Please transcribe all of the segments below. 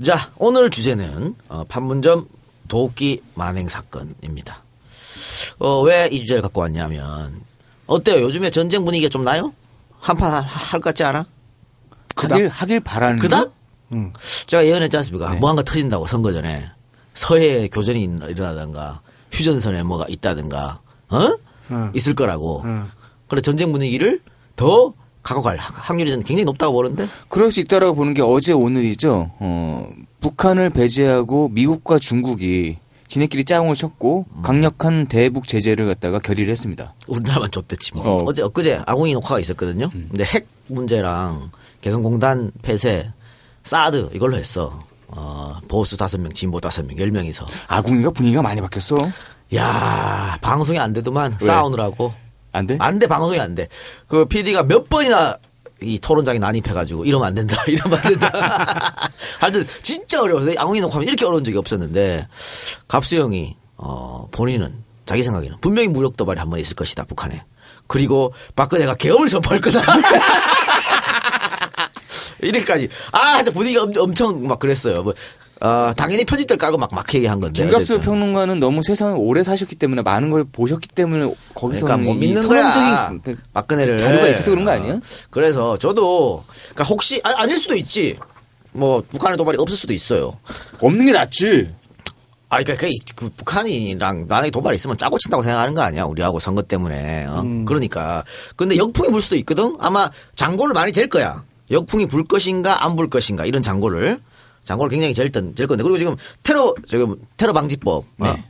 자, 오늘 주제는 판문점 도끼 만행 사건입니다. 왜 이 주제를 갖고 왔냐면 어때요? 요즘에 전쟁 분위기가 좀 나요? 한판 할 것 같지 않아? 하길 바라는 그닥? 제가 예언했지 않습니까? 네. 뭐한가 터진다고 선거 전에 서해 교전이 일어나든가 휴전선에 뭐가 있다든가 있을 거라고. 그래 전쟁 분위기를 더 갖고 갈 확률이 저는 굉장히 높다고 보는데. 그럴 수 있다라고 보는 게 어제 오늘이죠. 북한을 배제하고 미국과 중국이 지네끼리 짜웅을 쳤고 강력한 대북 제재를 갖다가 결의를 했습니다. 우리나라만 줬댔지 뭐. 어제 엊그제 아궁이 녹화가 있었거든요. 근데 핵 문제랑 개성공단 폐쇄 사드 이걸로 했어. 보수 5명, 진보 5명, 10명이서. 아궁이가 분위기가 많이 바뀌었어. 야 방송이 안 되더만 왜? 싸우느라고. 안 돼? 안 돼, 방송이 안 돼. 그 PD가 몇 번이나 이 토론장에 난입해가지고 이러면 안 된다, 이러면 안 된다. 하여튼 진짜 어려워서 아궁이 녹화하면 이렇게 어려운 적이 없었는데 갑수형이 본인은 자기 생각에는 분명히 무력 도발이 한 번 있을 것이다, 북한에. 그리고 박근혜가 계엄을 선포할 거다. 이렇게까지. 근데 분위기가 엄청 막 그랬어요. 당연히 편집들 깔고 막 얘기한 건데. 김갑수 어쨌든. 평론가는 너무 세상을 오래 사셨기 때문에 많은 걸 보셨기 때문에 거기서 그러니까 못 믿는 거야. 박근혜를. 자료가 있어서 그런 거 아니야? 그래서 저도 그러니까 혹시 아닐 수도 있지. 뭐 북한의 도발이 없을 수도 있어요. 없는 게 낫지. 그러니까 그 북한이랑 만약에 도발이 있으면 짜고 친다고 생각하는 거 아니야? 우리하고 선거 때문에. 그러니까. 근데 역풍이 불 수도 있거든. 아마 장고를 많이 잴 거야. 역풍이 불 것인가 안 불 것인가 이런 장고를 굉장히 잴 건데. 그리고 지금 테러 방지법. 네.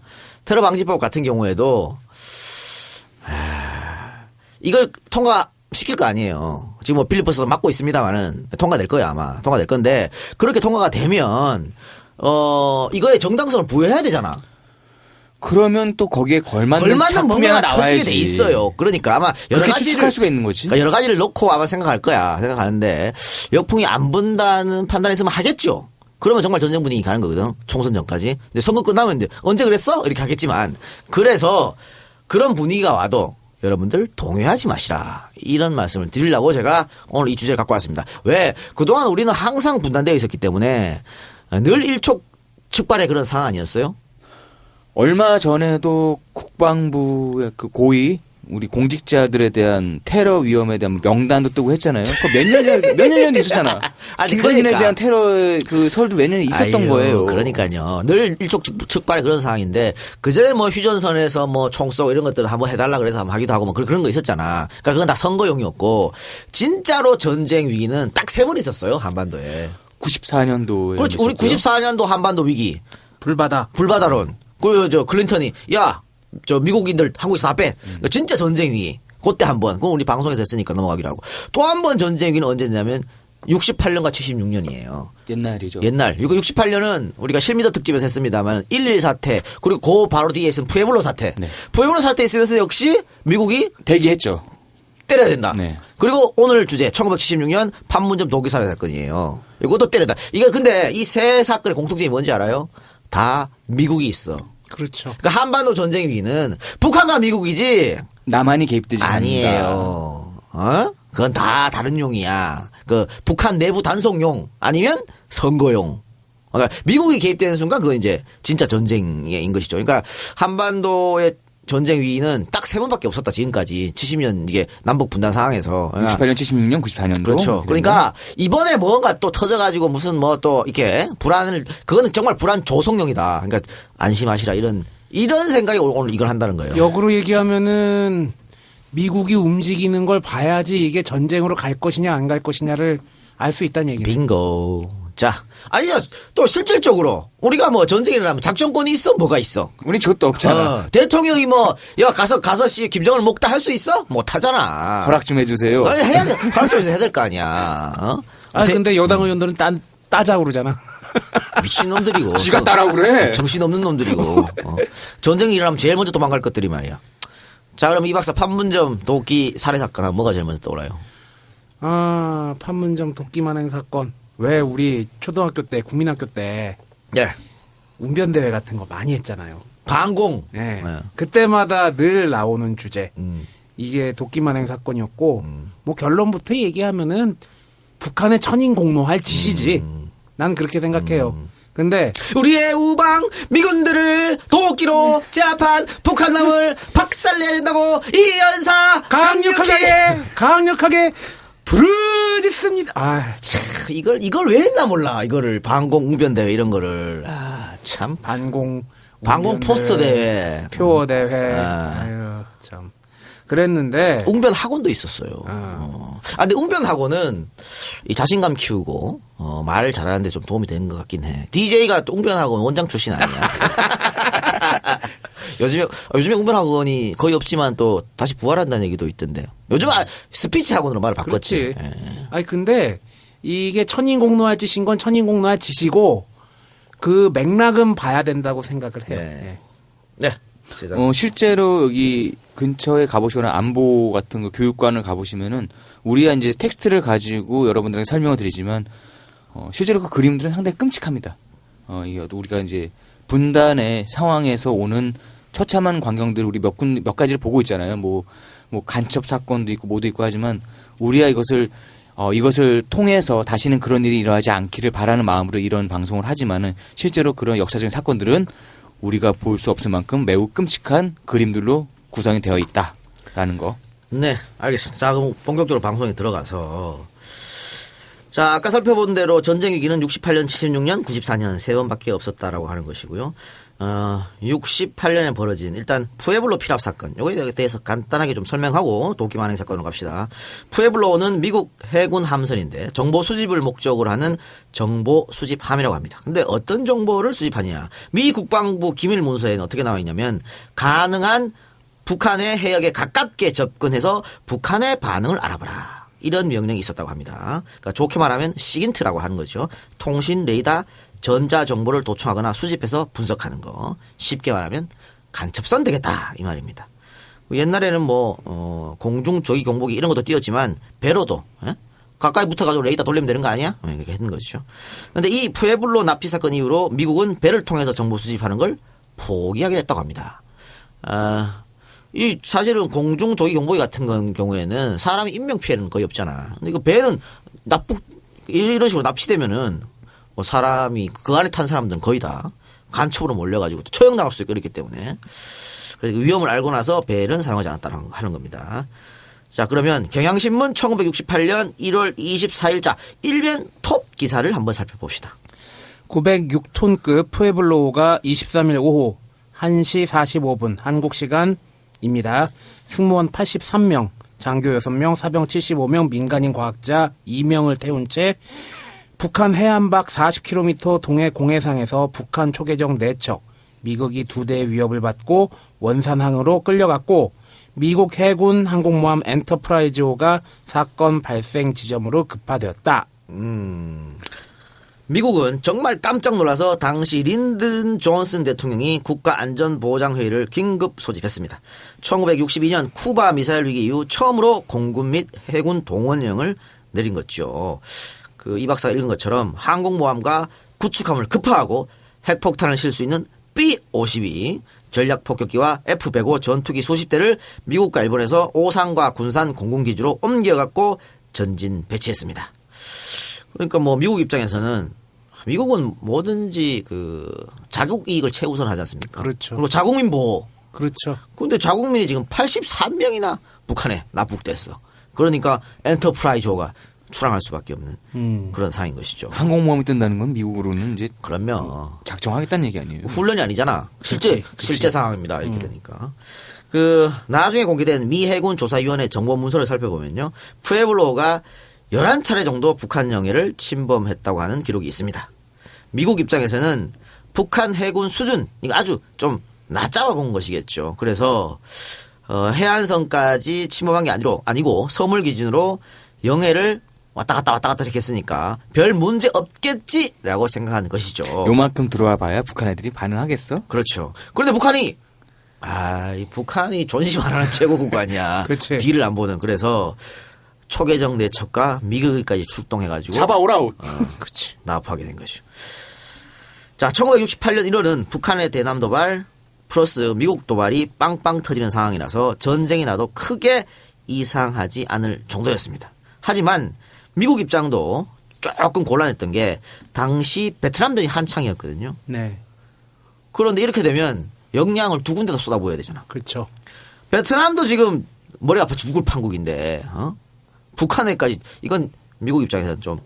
테러 방지법 같은 경우에도 이걸 통과시킬 거 아니에요. 지금 뭐 필리버스터 막고 있습니다만은 통과될 거야, 아마. 통과될 건데 그렇게 통과가 되면 이거에 정당성을 부여해야 되잖아. 그러면 또 거기에 걸맞는 작품이 뭔가가 하나 터지게 나와야지. 돼 있어요. 그러니까 아마 여러 그렇게 가지를 추측할 수가 있는 거지. 그러니까 여러 가지를 놓고 아마 생각하는데 역풍이 안 분다는 판단이 있으면 하겠죠. 그러면 정말 전쟁 분위기 가는 거거든. 총선 전까지. 이제 선거 끝나면 이제 언제 그랬어? 이렇게 하겠지만 그래서 그런 분위기가 와도 여러분들 동요하지 마시라. 이런 말씀을 드리려고 제가 오늘 이 주제를 갖고 왔습니다. 왜? 그동안 우리는 항상 분단되어 있었기 때문에 늘 일촉즉발의 그런 상황 아니었어요? 얼마 전에도 국방부의 그 고위 우리 공직자들에 대한 테러 위험에 대한 명단도 뜨고 했잖아요. 몇 년 전에 있었잖아. 김건희에 그러니까. 대한 테러의 그 설도 몇 년에 있었던 거예요. 그러니까요. 늘 일촉즉발의 그런 상황인데 그전에 뭐 휴전선에서 뭐 총 쏘고 이런 것들을 한번 해달라 그래서 한번 하기도 하고 뭐 그런 거 있었잖아. 그러니까 그건 다 선거용이었고 진짜로 전쟁 위기는 딱 3번 있었어요, 한반도에. 94년도에. 그렇지. 우리 94년도 한반도 위기. 불바다론. 클린턴이 미국인들 한국에서 다 빼. 그러니까 진짜 전쟁 위기. 그때 한 번. 그건 우리 방송에서 했으니까 넘어가기로 하고. 또 한 번 전쟁 위기는 언제냐면 68년과 76년이에요. 옛날이죠. 옛날. 이거 68년은 우리가 실미더 특집에서 했습니다만 1.1 사태 그리고 그 바로 뒤에 있은 푸에블로 사태. 네. 푸에블로 사태 있으면서 역시 미국이 대기했죠. 때려야 된다. 네. 그리고 오늘 주제 1976년 판문점 도끼 살해 사건이에요. 이것도 때려다. 이거 근데 이 세 사건의 공통점이 뭔지 알아요? 다 미국이 있어. 그렇죠. 그러니까 한반도 전쟁 위기는 북한과 미국이지 남한이 개입되지 않는다. 아니에요. 그건 다 다른 용이야. 그 북한 내부 단속용 아니면 선거용. 그러니까 미국이 개입되는 순간 그건 이제 진짜 전쟁인 것이죠. 그러니까 한반도의 전쟁 위기는 딱 3번밖에 없었다 지금까지 70년 이게 남북 분단 상황에서. 그러니까 68년, 76년, 94년도. 그렇죠. 그러니까 이번에 뭔가 또 터져가지고 무슨 뭐 또 이렇게 불안을 그거는 정말 불안 조성용이다. 그러니까 안심하시라 이런 생각이 오늘 이걸 한다는 거예요. 역으로 얘기하면은 미국이 움직이는 걸 봐야지 이게 전쟁으로 갈 것이냐 안 갈 것이냐를 알 수 있다는 얘기죠. 빙고. 자, 아니야 또 실질적으로 우리가 뭐 전쟁이 일어나면 작전권이 있어? 뭐가 있어? 우리 저도 없잖아. 대통령이 가서 씨 김정을 먹다 할 수 있어? 못 하잖아. 허락 좀 해주세요. 아니 해야 돼. 허락 좀 해야 될 거 아니야. 근데 여당 의원들은 따자 그러잖아. 미친 놈들이고. 지가 따라고 그래. 정신없는 놈들이고. 전쟁이 일어나면 제일 먼저 도망갈 것들이 말이야. 자, 그럼 이 박사 판문점 도끼 살해 사건 뭐가 제일 먼저 떠올라요? 판문점 도끼 만행 사건. 왜 우리 초등학교 때 국민학교 때 예. 웅변대회 같은 거 많이 했잖아요. 방공. 예. 예. 그때마다 늘 나오는 주제. 이게 도끼 만행 사건이었고 뭐 결론부터 얘기하면은 북한의 천인공노할 짓이지. 난 그렇게 생각해요. 근데 우리의 우방 미군들을 도끼로 제압한 북한놈을 박살내야 된다고 이연사 강력하게 부르짖습니다. 아, 참. 이걸 왜 했나 몰라. 이거를 방공 웅변 대회 이런 거를 참 반공 포스터 대회, 표어 대회. 아유, 참. 그랬는데 웅변 학원도 있었어요. 근데 웅변 학원은 이 자신감 키우고 말을 잘하는데 좀 도움이 되는 것 같긴 해. DJ가 또 웅변 학원 원장 출신 아니야? 요즘에 웅변 학원이 거의 없지만 또 다시 부활한다는 얘기도 있던데요. 요즘 스피치 학원으로 말을 바꿨지. 그렇지. 아니 근데 이게 천인공노할 짓인 건 천인공노할 짓이고 그 맥락은 봐야 된다고 생각을 해요. 네. 네. 실제로 여기 근처에 가보시거나 안보 같은 거 교육관을 가보시면은 우리가 이제 텍스트를 가지고 여러분들에게 설명을 드리지만 실제로 그 그림들은 상당히 끔찍합니다. 이게 우리가 이제 분단의 상황에서 오는 처참한 광경들을 우리 몇 가지를 보고 있잖아요. 뭐 간첩 사건도 있고 뭐도 있고 하지만 우리가 이것을 통해서 다시는 그런 일이 일어나지 않기를 바라는 마음으로 이런 방송을 하지만은 실제로 그런 역사적인 사건들은 우리가 볼 수 없을 만큼 매우 끔찍한 그림들로 구성이 되어 있다라는 거. 네, 알겠습니다. 자, 그럼 본격적으로 방송에 들어가서 자, 아까 살펴본 대로 전쟁 위기는 68년, 76년, 94년 세 번밖에 없었다라고 하는 것이고요. 68년에 벌어진 일단 푸에블로 피랍 사건 요거에 대해서 간단하게 좀 설명하고 도끼 만행 사건으로 갑시다. 푸에블로는 미국 해군 함선인데 정보 수집을 목적으로 하는 정보 수집함이라고 합니다. 근데 어떤 정보를 수집하냐? 미 국방부 기밀 문서에는 어떻게 나와 있냐면 가능한 북한의 해역에 가깝게 접근해서 북한의 반응을 알아보라. 이런 명령이 있었다고 합니다. 그러니까 좋게 말하면 시긴트라고 하는 거죠. 통신 레이더 전자 정보를 도청하거나 수집해서 분석하는 거. 쉽게 말하면 간첩선 되겠다 이 말입니다. 옛날에는 공중 조기 경보기 이런 것도 띄었지만 배로도 가까이 붙어가지고 레이더 돌리면 되는 거 아니야? 그렇게 했는 거죠. 그런데 이 푸에블로 납치 사건 이후로 미국은 배를 통해서 정보 수집하는 걸 포기하게 됐다고 합니다. 이 사실은 공중 조기 경보기 같은 경우에는 사람이 인명 피해는 거의 없잖아. 근데 이거 배는 이런 식으로 납치되면은 사람이 그 안에 탄 사람들은 거의 다 간첩으로 몰려가지고 또 처형 나갈 수도 있고 이렇기 때문에 그래서 위험을 알고 나서 배는 사용하지 않았다는 하는 겁니다. 자, 그러면 경향신문 1968년 1월 24일자 일면 톱 기사를 한번 살펴봅시다. 906톤급 푸에블로가 23일 오후 1시 45분 한국 시간입니다. 승무원 83명, 장교 6명, 사병 75명, 민간인 과학자 2명을 태운 채 북한 해안 밖 40km 동해 공해상에서 북한 초계정 4척, 미국이 2대의 위협을 받고 원산항으로 끌려갔고 미국 해군 항공모함 엔터프라이즈호가 사건 발생 지점으로 급파되었다. 미국은 정말 깜짝 놀라서 당시 린든 존슨 대통령이 국가안전보장회의를 긴급 소집했습니다. 1962년 쿠바 미사일 위기 이후 처음으로 공군 및 해군 동원령을 내린 거죠. 이 박사가 읽은 것처럼 항공모함과 구축함을 급파하고 핵폭탄을 실 수 있는 B-52 전략폭격기와 F-105 전투기 수십 대를 미국과 일본에서 오산과 군산 공군기지로 옮겨갖고 전진 배치했습니다. 그러니까 미국 입장에서는 미국은 뭐든지 자국 이익을 최우선하지 않습니까? 그렇죠. 그리고 자국민 보호. 그렇죠. 그런데 자국민이 지금 83명이나 북한에 납북됐어. 그러니까 엔터프라이즈호가 출항할 수밖에 없는 그런 상황인 것이죠. 항공모함이 뜬다는 건 미국으로는 이제 그러면 작정하겠다는 얘기 아니에요? 훈련이 아니잖아. 그렇지. 실제 상황입니다. 이렇게 되니까. 나중에 공개된 미 해군 조사위원회 정보 문서를 살펴보면요. 푸에블로가 11차례 정도 북한 영해를 침범했다고 하는 기록이 있습니다. 미국 입장에서는 북한 해군 수준, 이거 아주 좀 낮잡아 본 것이겠죠. 그래서 해안선까지 침범한 게 아니고 섬을 기준으로 영해를 왔다 갔다 이렇게 했으니까 별 문제 없겠지라고 생각하는 것이죠. 요만큼 들어와 봐야 북한 애들이 반응하겠어? 그렇죠. 그런데 북한이 존심 안 하는 제국국 아니야. 그렇지. 뒤를 안 보는. 그래서 초계정 4척과 미국까지 출동해가지고 잡아오라우. 그렇지. 납하게 된 거죠. 자, 1968년 1월은 북한의 대남 도발 플러스 미국 도발이 빵빵 터지는 상황이라서 전쟁이 나도 크게 이상하지 않을 정도였습니다. 하지만 미국 입장도 조금 곤란했던 게 당시 베트남전이 한창이었거든요. 네. 그런데 이렇게 되면 역량을 두 군데다 쏟아부어야 되잖아. 그렇죠. 베트남도 지금 머리 아파 죽을 판국인데 북한에까지 이건 미국 입장에서는 좀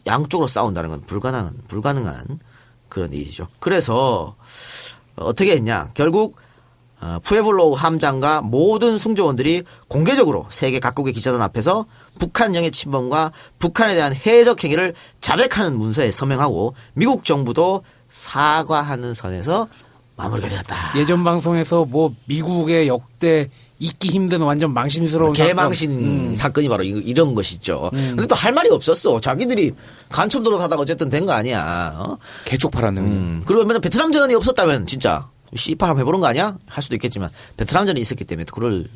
양쪽으로 싸운다는 건 불가능한 그런 일이죠. 그래서 어떻게 했냐. 결국 푸에블로우 함장과 모든 승조원들이 공개적으로 세계 각국의 기자단 앞에서 북한 영해 침범과 북한에 대한 해적 행위를 자백하는 문서에 서명하고 미국 정부도 사과하는 선에서 마무리가 되었다. 예전 방송에서 뭐 미국의 역대 잊기 힘든 완전 망신스러운 개망신 사건이 바로 이런 것이죠. 근데 또 할 말이 없었어. 자기들이 간첩 노릇하다가 어쨌든 된 거 아니야. 개쪽 팔았네. 그냥. 그리고 맨날 베트남전이 없었다면 진짜 씨발 한번 해보는 거 아니야? 할 수도 있겠지만 베트남전이 있었기 때문에 그럴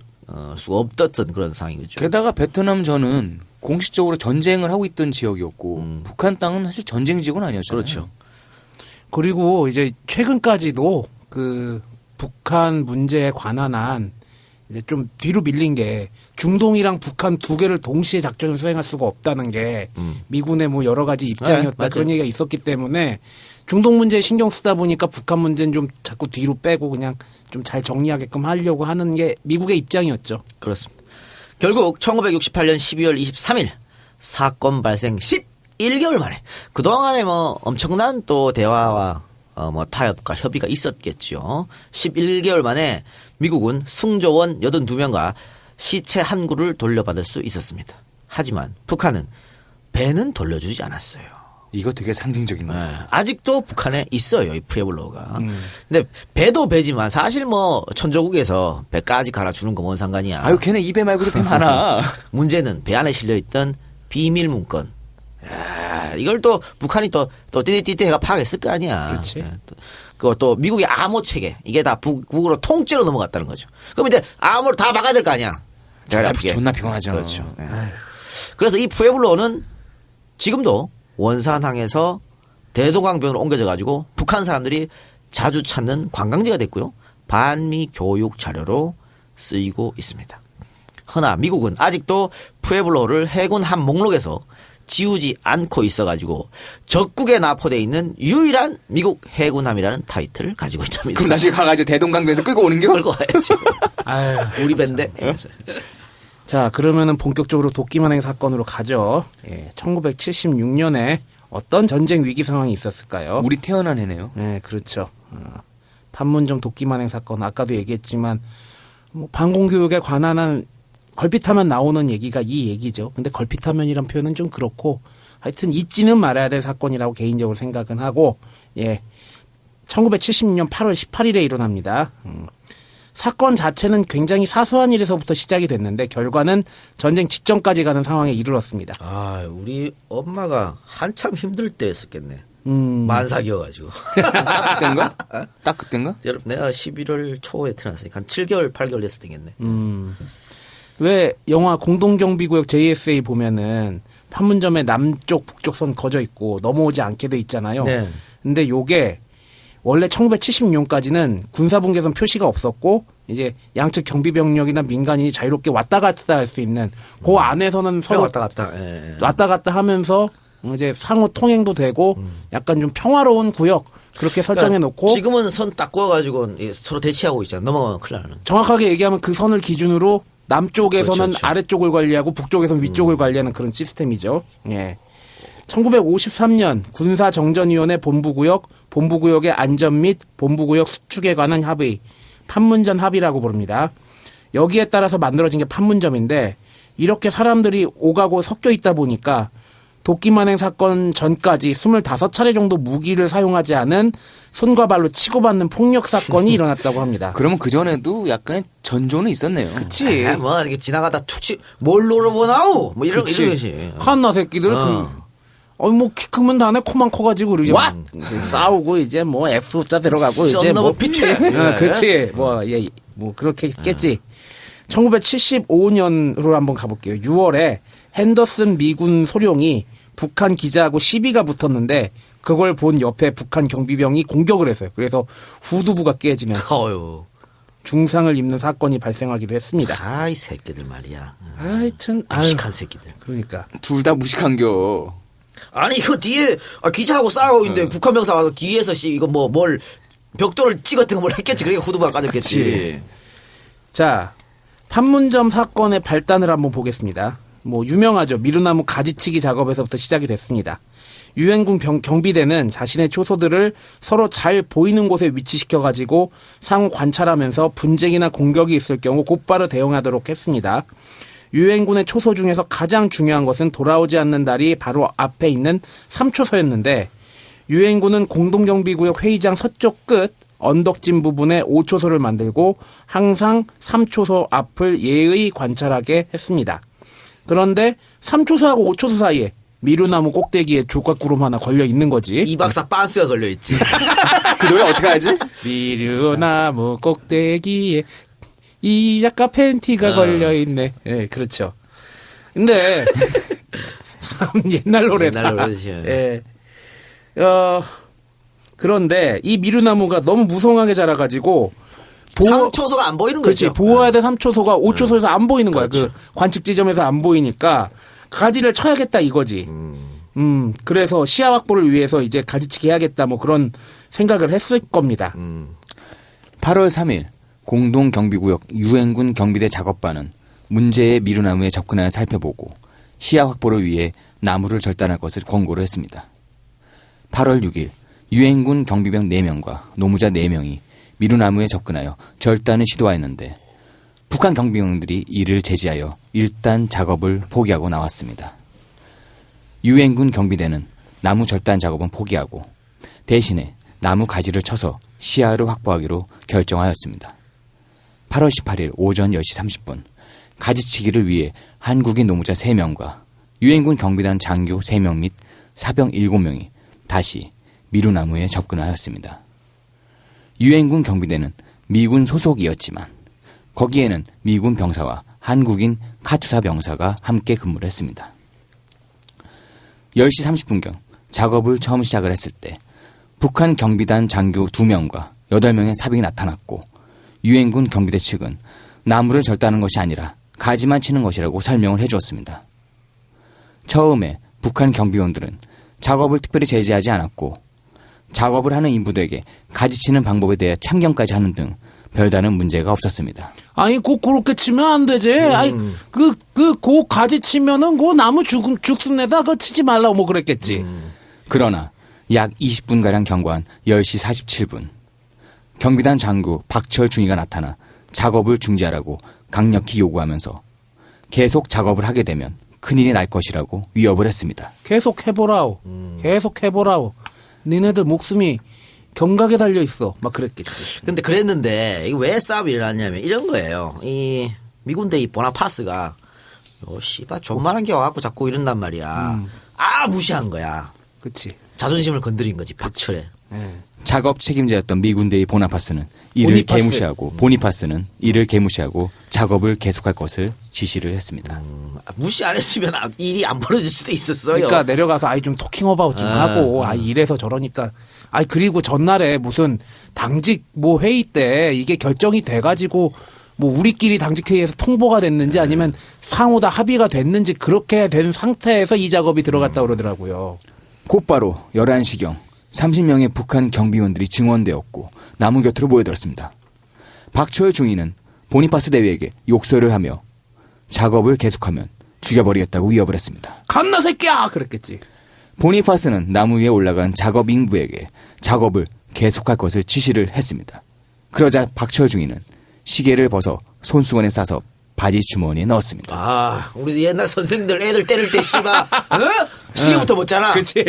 수가 없었던 그런 상황이죠. 게다가 베트남전은 공식적으로 전쟁을 하고 있던 지역이었고 북한 땅은 사실 전쟁 지역은 아니었잖아요. 그렇죠. 그리고 이제 최근까지도 그 북한 문제에 관한 한 이제 좀 뒤로 밀린 게 중동이랑 북한 두 개를 동시에 작전을 수행할 수가 없다는 게 미군의 뭐 여러 가지 입장이었다 네, 그런 맞아요. 얘기가 있었기 때문에 중동 문제에 신경 쓰다 보니까 북한 문제는 좀 자꾸 뒤로 빼고 그냥 좀 잘 정리하게끔 하려고 하는 게 미국의 입장이었죠. 그렇습니다. 결국 1968년 12월 23일 사건 발생 11개월 만에 그동안에 뭐 엄청난 또 대화와 뭐 타협과 협의가 있었겠죠. 11개월 만에 미국은 승조원 82명과 시체 한 구를 돌려받을 수 있었습니다. 하지만 북한은 배는 돌려주지 않았어요. 이거 되게 상징적인 거죠. 아직도 북한에 있어요, 이 푸에블로가. 근데 배도 배지만 사실 뭐 천조국에서 배까지 갈아주는 거 뭔 상관이야. 아유 걔네 입에 말고도 배 많아. 문제는 배 안에 실려있던 비밀 문건. 이걸 또 북한이 또 띠띠띠띠 해가 파악했을 거 아니야. 그렇지. 그것도 미국의 암호 체계. 이게 다 북으로 통째로 넘어갔다는 거죠. 그럼 이제 암호를 다 막아야 될 거 아니야. 존나 피곤하죠. 그렇죠. 그래서 이 푸에블로는 지금도 원산항에서 대동강변으로 옮겨져 가지고 북한 사람들이 자주 찾는 관광지가 됐고요. 반미 교육 자료로 쓰이고 있습니다. 허나 미국은 아직도 푸에블로를 해군 한 목록에서 지우지 않고 있어가지고 적국에 납포되어 있는 유일한 미국 해군함이라는 타이틀을 가지고 있답니다. 그럼 나중에 가가지고 대동강변에서 끌고 오는 게 걸고 와야지. 아유, 우리 밴데. 자, 그러면은 본격적으로 도끼만행 사건으로 가죠. 예, 1976년에 어떤 전쟁 위기 상황이 있었을까요? 우리 태어난 해네요. 네, 그렇죠. 판문점 도끼만행 사건 아까도 얘기했지만 뭐 방공교육에 관한 한 걸핏하면 나오는 얘기가 이 얘기죠. 근데 걸핏하면이란 표현은 좀 그렇고 하여튼 잊지는 말아야 될 사건이라고 개인적으로 생각은 하고 예, 1976년 8월 18일에 일어납니다. 사건 자체는 굉장히 사소한 일에서부터 시작이 됐는데 결과는 전쟁 직전까지 가는 상황에 이르렀습니다. 아, 우리 엄마가 한참 힘들 때였었겠네. 만삭이어가지고. 딱 그땐가? 딱 그땐가? 내가 11월 초에 태어났으니까 한 7개월, 8개월 됐을 때겠네. 왜 영화 공동경비구역 JSA 보면은 판문점에 남쪽 북쪽 선 거져 있고 넘어오지 않게 돼 있잖아요. 네. 근데 요게 원래 1976년까지는 군사분계선 표시가 없었고 이제 양측 경비병력이나 민간인이 자유롭게 왔다 갔다 할 수 있는 그 안에서는 서로 왔다 갔다. 예. 왔다 갔다 하면서 이제 상호 통행도 되고 약간 좀 평화로운 구역 그렇게 설정해 놓고 지금은 선 딱 그어가지고 서로 대치하고 있잖아. 넘어가면 큰일 나는. 정확하게 얘기하면 그 선을 기준으로 남쪽에서는 그렇죠, 그렇죠. 아래쪽을 관리하고 북쪽에서는 위쪽을 관리하는 그런 시스템이죠. 예. 1953년 군사정전위원회 본부구역의 안전 및 본부구역 수축에 관한 합의, 판문점 합의라고 부릅니다. 여기에 따라서 만들어진 게 판문점인데 이렇게 사람들이 오가고 섞여 있다 보니까 도끼만행 사건 전까지 25차례 정도 무기를 사용하지 않은 손과 발로 치고받는 폭력 사건이 일어났다고 합니다. 그러면 그 전에도 약간의 전조는 있었네요. 그치. 뭐 이렇게 지나가다 툭치 뭘 노려보나우 뭐 이런 그치. 것이. 한나 새끼들 뭐 키 크면 다네 코만 커가지고 이제 What? 싸우고 이제 뭐 F 숫자 들어가고 이제 뭐 비트. 그렇지 뭐 그렇게 했겠지. 1975년으로 한번 가볼게요. 6월에 핸더슨 미군 소령이 북한 기자하고 시비가 붙었는데 그걸 본 옆에 북한 경비병이 공격을 했어요. 그래서 후두부가 깨지면 어유. 중상을 입는 사건이 발생하기도 했습니다. 아이 새끼들 말이야. 하여튼 무식한 새끼들. 그러니까 둘 다 무식한겨. 아니 그 뒤에 기차하고 싸우고 있는데 북한 병사 와서 뒤에서 이거 뭘 벽돌을 찍었던 걸 했겠지. 그러니까 후두부가 까졌겠지. 자, 판문점 사건의 발단을 한번 보겠습니다. 유명하죠. 미루나무 가지치기 작업에서부터 시작이 됐습니다. 유엔군 경비대는 자신의 초소들을 서로 잘 보이는 곳에 위치시켜가지고 상호 관찰하면서 분쟁이나 공격이 있을 경우 곧바로 대응하도록 했습니다. 유엔군의 초소 중에서 가장 중요한 것은 돌아오지 않는 달이 바로 앞에 있는 3초소였는데 유엔군은 공동경비구역 회의장 서쪽 끝 언덕진 부분에 5초소를 만들고 항상 3초소 앞을 예의 관찰하게 했습니다. 그런데 3초소하고 5초소 사이에 미루나무 꼭대기에 조각구름 하나 걸려 있는 거지. 이 박사 빤스가 걸려 있지. 그 노래 어떻게 하지? 미루나무 꼭대기에 이 작가 팬티가 걸려 있네. 예, 그렇죠. 근데 참 옛날 노래다. 옛날 노래지. 예. 그런데 이 미루나무가 너무 무성하게 자라가지고 3초소가 안 보이는 그렇지. 거죠. 보호해야 될 3초소가 5초소에서 안 보이는 거야. 그렇죠. 그 관측 지점에서 안 보이니까 가지를 쳐야겠다 이거지. 그래서 시야 확보를 위해서 이제 가지치기 해야겠다 그런 생각을 했을 겁니다. 8월 3일 공동경비구역 유엔군 경비대 작업반은 문제의 미루나무에 접근하여 살펴보고 시야 확보를 위해 나무를 절단할 것을 권고를 했습니다. 8월 6일 유엔군 경비병 4명과 노무자 4명이 미루나무에 접근하여 절단을 시도하였는데 북한 경비병들이 이를 제지하여 일단 작업을 포기하고 나왔습니다. 유엔군 경비대는 나무 절단 작업은 포기하고 대신에 나무 가지를 쳐서 시야를 확보하기로 결정하였습니다. 8월 18일 오전 10시 30분 가지치기를 위해 한국인 노무자 3명과 유엔군 경비단 장교 3명 및 사병 7명이 다시 미루나무에 접근하였습니다. 유엔군 경비대는 미군 소속이었지만 거기에는 미군 병사와 한국인 카투사 병사가 함께 근무를 했습니다. 10시 30분경 작업을 처음 시작을 했을 때 북한 경비단 장교 2명과 8명의 사병이 나타났고 유엔군 경비대 측은 나무를 절단하는 것이 아니라 가지만 치는 것이라고 설명을 해주었습니다. 처음에 북한 경비원들은 작업을 특별히 제지하지 않았고 작업을 하는 인부들에게 가지치는 방법에 대해 참견까지 하는 등 별다른 문제가 없었습니다. 아니, 그렇게 치면 안 되지. 아니, 가지 치면은, 나무 죽순에다 그거 치지 말라고 그랬겠지. 그러나 약 20분가량 경과한 10시 47분, 경비단 장교 박철 중위가 나타나 작업을 중지하라고 강력히 요구하면서 계속 작업을 하게 되면 큰일이 날 것이라고 위협을 했습니다. 계속 해보라오. 계속 해보라오. 니네들 목숨이 경각에 달려 있어. 막 그랬겠지. 근데 그랬는데 이거 왜 싸움이 일어났냐면 이런 거예요. 이 미군대 이 보나파스가 씨발 존만한 게 와갖고 자꾸 이런단 말이야. 무시한 거야. 그치. 자존심을 건드린 거지 박철에. 작업 책임자였던 미군대의 보나파스는 이를 보니파스. 개무시하고 보니파스는 이를 개무시하고 작업을 계속할 것을 지시를 했습니다. 무시 안 했으면 일이 안 벌어질 수도 있었어요. 그러니까 내려가서 좀 토킹 어바웃 좀 하고 이래서 저러니까 그리고 전날에 무슨 당직 회의 때 이게 결정이 돼가지고 우리끼리 당직 회의에서 통보가 됐는지 아니면 상호 다 합의가 됐는지 그렇게 된 상태에서 이 작업이 들어갔다 그러더라고요. 곧바로 11시경 30명의 북한 경비원들이 증원되었고 나무 곁으로 모여들었습니다. 박철 중위는 보니파스 대위에게 욕설을 하며 작업을 계속하면 죽여버리겠다고 위협을 했습니다. 갓나 새끼야! 그랬겠지. 보니파스는 나무 위에 올라간 작업 인부에게 작업을 계속할 것을 지시를 했습니다. 그러자 박철 중위는 시계를 벗어 손수건에 싸서 바지 주머니에 넣었습니다. 우리 옛날 선생들 애들 때릴 때 씨발 시계부터 못 잖아. 그치.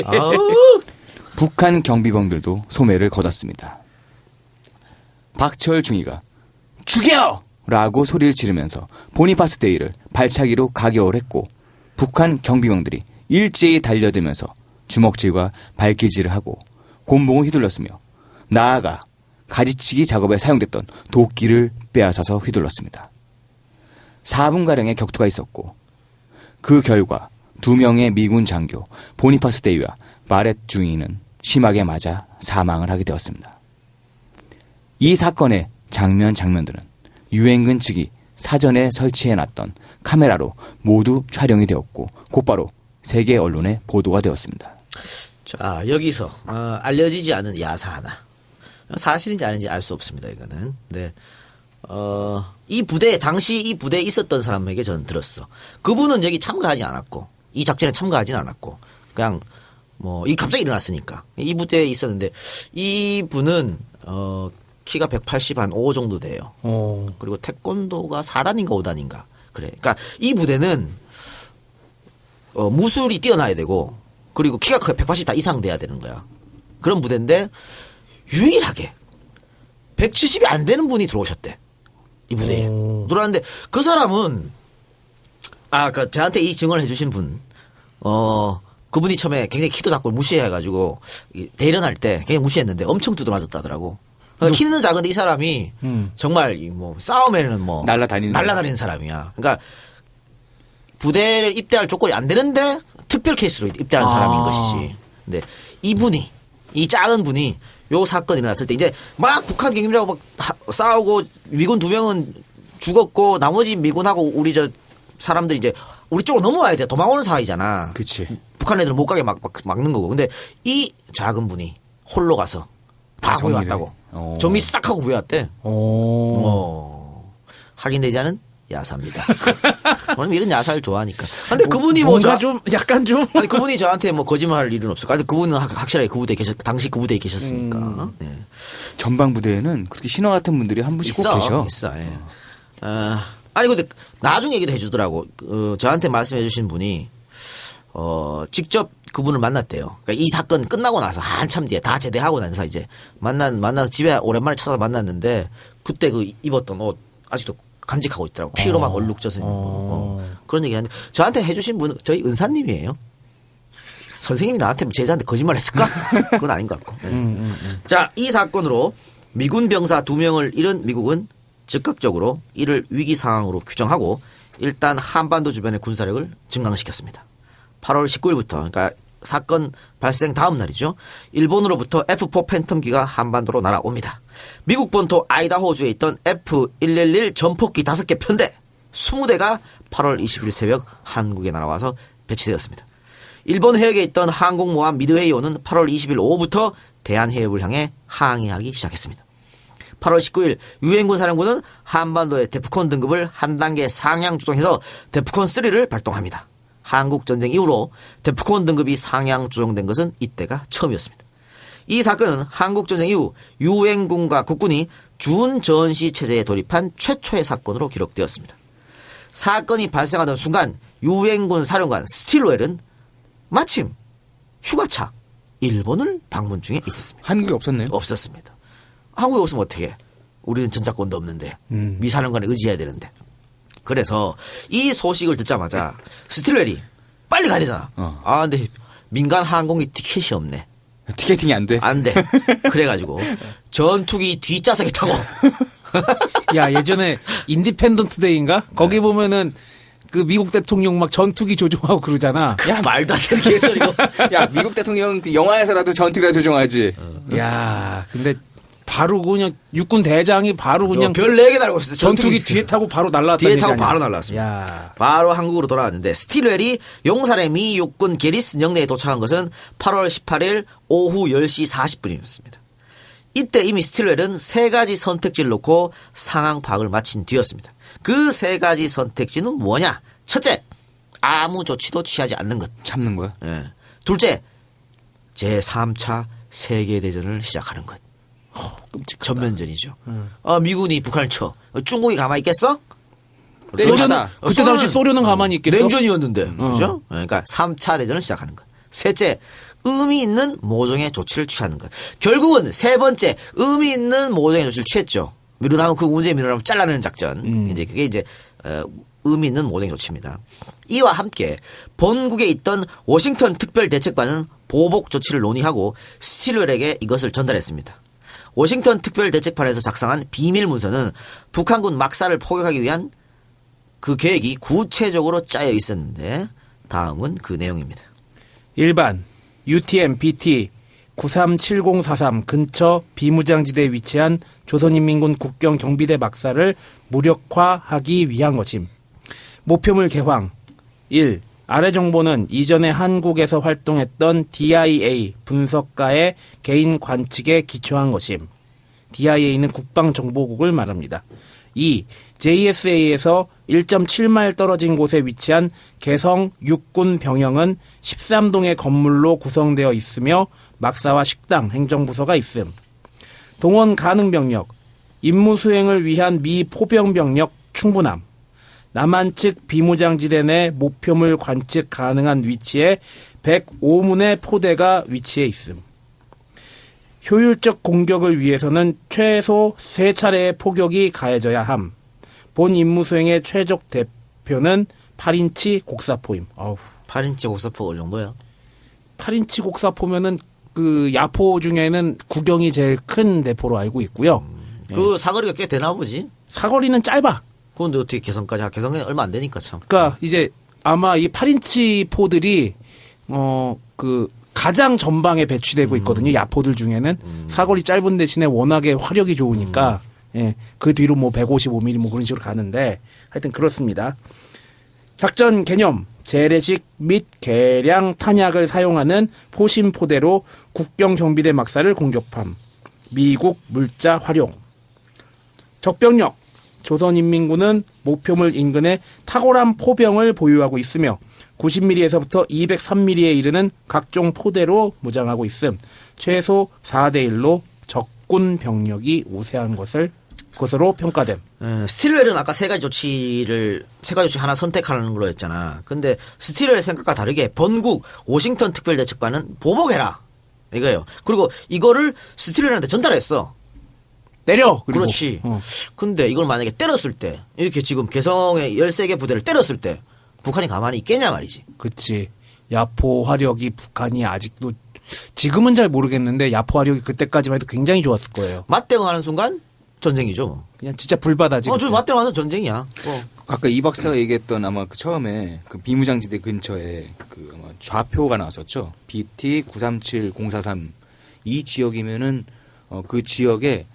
북한 경비병들도 소매를 거뒀습니다. 박철 중위가 죽여! 라고 소리를 지르면서 보니파스 대위를 발차기로 가격을 했고 북한 경비병들이 일제히 달려들면서 주먹질과 발길질을 하고 곤봉을 휘둘렀으며 나아가 가지치기 작업에 사용됐던 도끼를 빼앗아서 휘둘렀습니다. 4분가량의 격투가 있었고 그 결과 2명의 미군 장교 보니파스 대위와 마렛 중위는 심하게 맞아 사망을 하게 되었습니다. 이 사건의 장면들은 유엔군 측이 사전에 설치해놨던 카메라로 모두 촬영이 되었고 곧바로 세계 언론에 보도가 되었습니다. 자, 여기서 알려지지 않은 야사 하나. 사실인지 아닌지 알 수 없습니다. 이거는. 네. 이 부대 당시 이 부대에 있었던 사람에게 저는 들었어. 그분은 여기 참가하지 않았고 이 작전에 참가하진 않았고 그냥 뭐 이 갑자기 일어났으니까 이 부대에 있었는데 이 분은 키가 180한5 정도 돼요. 그리고 태권도가 4단인가 5단인가 그래. 그러니까 이 부대는 무술이 뛰어나야 되고 그리고 키가 180 다 이상 돼야 되는 거야. 그런 부대인데 유일하게 170이 안 되는 분이 들어오셨대. 이 부대에. 들어왔는데 그 사람은 그 저한테 이 증언을 해주신 분, 그분이 처음에 굉장히 키도 작고 무시해가지고 대련할 때 굉장히 무시했는데 엄청 두드러맞았다더라고. 그러니까 키는 작은데 이 사람이 정말 뭐 싸움에는 뭐 날라다니는 사람이야. 그러니까 부대를 입대할 조건이 안 되는데 특별 케이스로 입대한 사람인 것이지. 근데 이분이 이 작은 분이 요 사건이 일어났을 때 이제 막 북한 경비라고 막 싸우고 미군 2명은 죽었고 나머지 미군하고 우리 저 사람들이 이제 우리 쪽으로 넘어와야 돼. 도망오는 사이잖아. 그치. 북한 애들은 못 가게 막는 거고. 근데 이 작은 분이 홀로 가서 다 구해왔다고. 정리 싹 하고 구해왔대. 확인되지 않은 야사입니다. 저는 이런 야사를 좋아하니까. 근데 그분이 뭔가 좀 약간 좀 아니 그분이 저한테 뭐 거짓말할 일은 없을 거야. 그분은 확실하게 그 부대에 당시 그 부대에 계셨으니까. 네. 전방 부대에는 그렇게 신화 같은 분들이 한 분씩 꼭 계셔. 있어. 예. 아니 근데 나중에 얘기도 해주더라고. 저한테 말씀해주신 분이 직접 그분을 만났대요. 그러니까 이 사건 끝나고 나서 한참 뒤에 다 제대하고 나서 이제 만나서 집에 오랜만에 찾아서 만났는데 그때 그 입었던 옷 아직도 간직하고 있더라고. 피로 막 얼룩져서 있는 거. 그런 얘기 하는데 저한테 해주신 분은 저희 은사님이에요. 선생님이 나한테 제자한테 거짓말 했을까? 그건 아닌 것 같고. 자, 이 사건으로 미군 병사 2명을 잃은 미국은 즉각적으로 이를 위기 상황으로 규정하고 일단 한반도 주변의 군사력을 증강시켰습니다. 8월 19일부터 그러니까 사건 발생 다음 날이죠. 일본으로부터 F4 팬텀기가 한반도로 날아옵니다. 미국 본토 아이다호주에 있던 F111 전폭기 5개 편대 20대가 8월 20일 새벽 한국에 날아와서 배치되었습니다. 일본 해역에 있던 항공모함 미드웨이호는 8월 20일 오후부터 대한해협을 향해 항해하기 시작했습니다. 8월 19일 유엔군 사령부는 한반도의 데프콘 등급을 한 단계 상향 조정해서 데프콘 3를 발동합니다. 한국전쟁 이후로 데프콘 등급이 상향 조정된 것은 이때가 처음이었습니다. 이 사건은 한국전쟁 이후 유엔군과 국군이 준전시 체제에 돌입한 최초의 사건으로 기록되었습니다. 사건이 발생하던 순간 유엔군 사령관 스틸웰은 마침 휴가차 일본을 방문 중에 있었습니다. 한국에 없었네요. 없었습니다. 한국에 없으면 어떻게 해? 우리는 전차권도 없는데 미 사령관에 의지해야 되는데. 그래서 이 소식을 듣자마자 스틸웰이 빨리 가야 되잖아. 근데 민간 항공기 티켓이 없네. 티켓팅이 안 돼? 안 돼. 그래가지고 전투기 뒷좌석에 타고. 야, 예전에 인디펜던트 데이인가? 거기 보면은 그 미국 대통령 막 전투기 조종하고 그러잖아. 야, 말도 안 되는 개소리고. 야, 미국 대통령 그 영화에서라도 전투기라 조종하지. 야, 근데 바로 그냥 육군 대장이 바로 그냥 별 4개 달고 있었어. 전투기 뒤에 타고 바로 날라왔다. 뒤에 타고 바로 날라왔습니다. 야. 바로 한국으로 돌아왔는데 스틸웰이 용산의 미 육군 게리슨 영내에 도착한 것은 8월 18일 오후 10시 40분이었습니다. 이때 이미 스틸웰은 3가지 선택지를 놓고 상황 파악을 마친 뒤였습니다. 그 3가지 선택지는 뭐냐? 첫째, 아무 조치도 취하지 않는 것. 참는 거야? 예. 둘째, 제3차 세계대전을 시작하는 것. 끔찍하다. 전면전이죠. 미군이 북한을 쳐. 중국이 가만히 있겠어? 때리다. 그때 당시 소련은 가만히 있겠어? 냉전이었는데. 그죠? 그러니까 3차 대전을 시작하는 것. 셋째, 의미 있는 모종의 조치를 취하는 것. 결국은 세 번째, 의미 있는 모종의 조치를 취했죠. 미루나면 그 문제에 미루나면 잘라내는 작전. 이제 그게 이제 의미 있는 모종의 조치입니다. 이와 함께 본국에 있던 워싱턴 특별대책반은 보복 조치를 논의하고 스틸웰에게 이것을 전달했습니다. 워싱턴 특별대책반에서 작성한 비밀 문서는 북한군 막사를 포격하기 위한 그 계획이 구체적으로 짜여 있었는데 다음은 그 내용입니다. 1반 UTM BT 937043 근처 비무장지대에 위치한 조선인민군 국경경비대 막사를 무력화하기 위한 것임. 목표물 개황 1. 아래 정보는 이전에 한국에서 활동했던 DIA 분석가의 개인 관측에 기초한 것임. DIA는 국방정보국을 말합니다. 2. JSA에서 1.7마일 떨어진 곳에 위치한 개성 육군 병영은 13동의 건물로 구성되어 있으며 막사와 식당, 행정부서가 있음. 동원 가능 병력, 임무 수행을 위한 미 포병 병력 충분함. 남한 측 비무장지대 내 목표물 관측 가능한 위치에 105문의 포대가 위치해 있음. 효율적 공격을 위해서는 최소 3차례의 포격이 가해져야 함. 본 임무 수행의 최적 대표는 8인치 곡사포임. 어우. 8인치 곡사포 어느 정도야? 8인치 곡사포면은 그 야포 중에는 구경이 제일 큰 대포로 알고 있고요. 그 사거리가 꽤 되나 보지? 사거리는 짧아. 그런데 어떻게 개성까지? 개성이 얼마 안 되니까 참. 그러니까 이제 아마 이 8인치 포들이 그 가장 전방에 배치되고 있거든요. 야포들 중에는 사거리 짧은 대신에 워낙에 화력이 좋으니까 예, 그 뒤로 뭐 155mm 뭐 그런 식으로 가는데 하여튼 그렇습니다. 작전 개념 재래식 및 개량 탄약을 사용하는 포신 포대로 국경 경비대 막사를 공격함. 미국 물자 활용. 적병력 조선인민군은 목표물 인근에 탁월한 포병을 보유하고 있으며 90mm에서부터 203mm에 이르는 각종 포대로 무장하고 있음. 최소 4대1로 적군 병력이 우세한 것으로 평가됨. 스틸웰은 아까 세 가지 조치 하나 선택하는 걸로 했잖아. 근데 스틸웰 생각과 다르게 본국 워싱턴 특별대책반은 보복해라 이거예요. 그리고 이거를 스틸웰한테 전달했어. 때려. 그리고. 그렇지. 근데 이걸 만약에 때렸을 때 이렇게 지금 개성의 13개 부대를 때렸을 때 북한이 가만히 있겠냐 말이지. 그치. 야포 화력이 북한이 아직도 지금은 잘 모르겠는데 야포 화력이 그때까지만 해도 굉장히 좋았을 거예요. 맞대응하는 순간 전쟁이죠. 그냥 진짜 불바다지. 저 맞대응하는 전쟁이야. 아까 이 박사가 얘기했던 아마 그 처음에 그 비무장지대 근처에 그 아마 좌표가 나왔었죠. BT 937043 이 지역이면은 그 지역에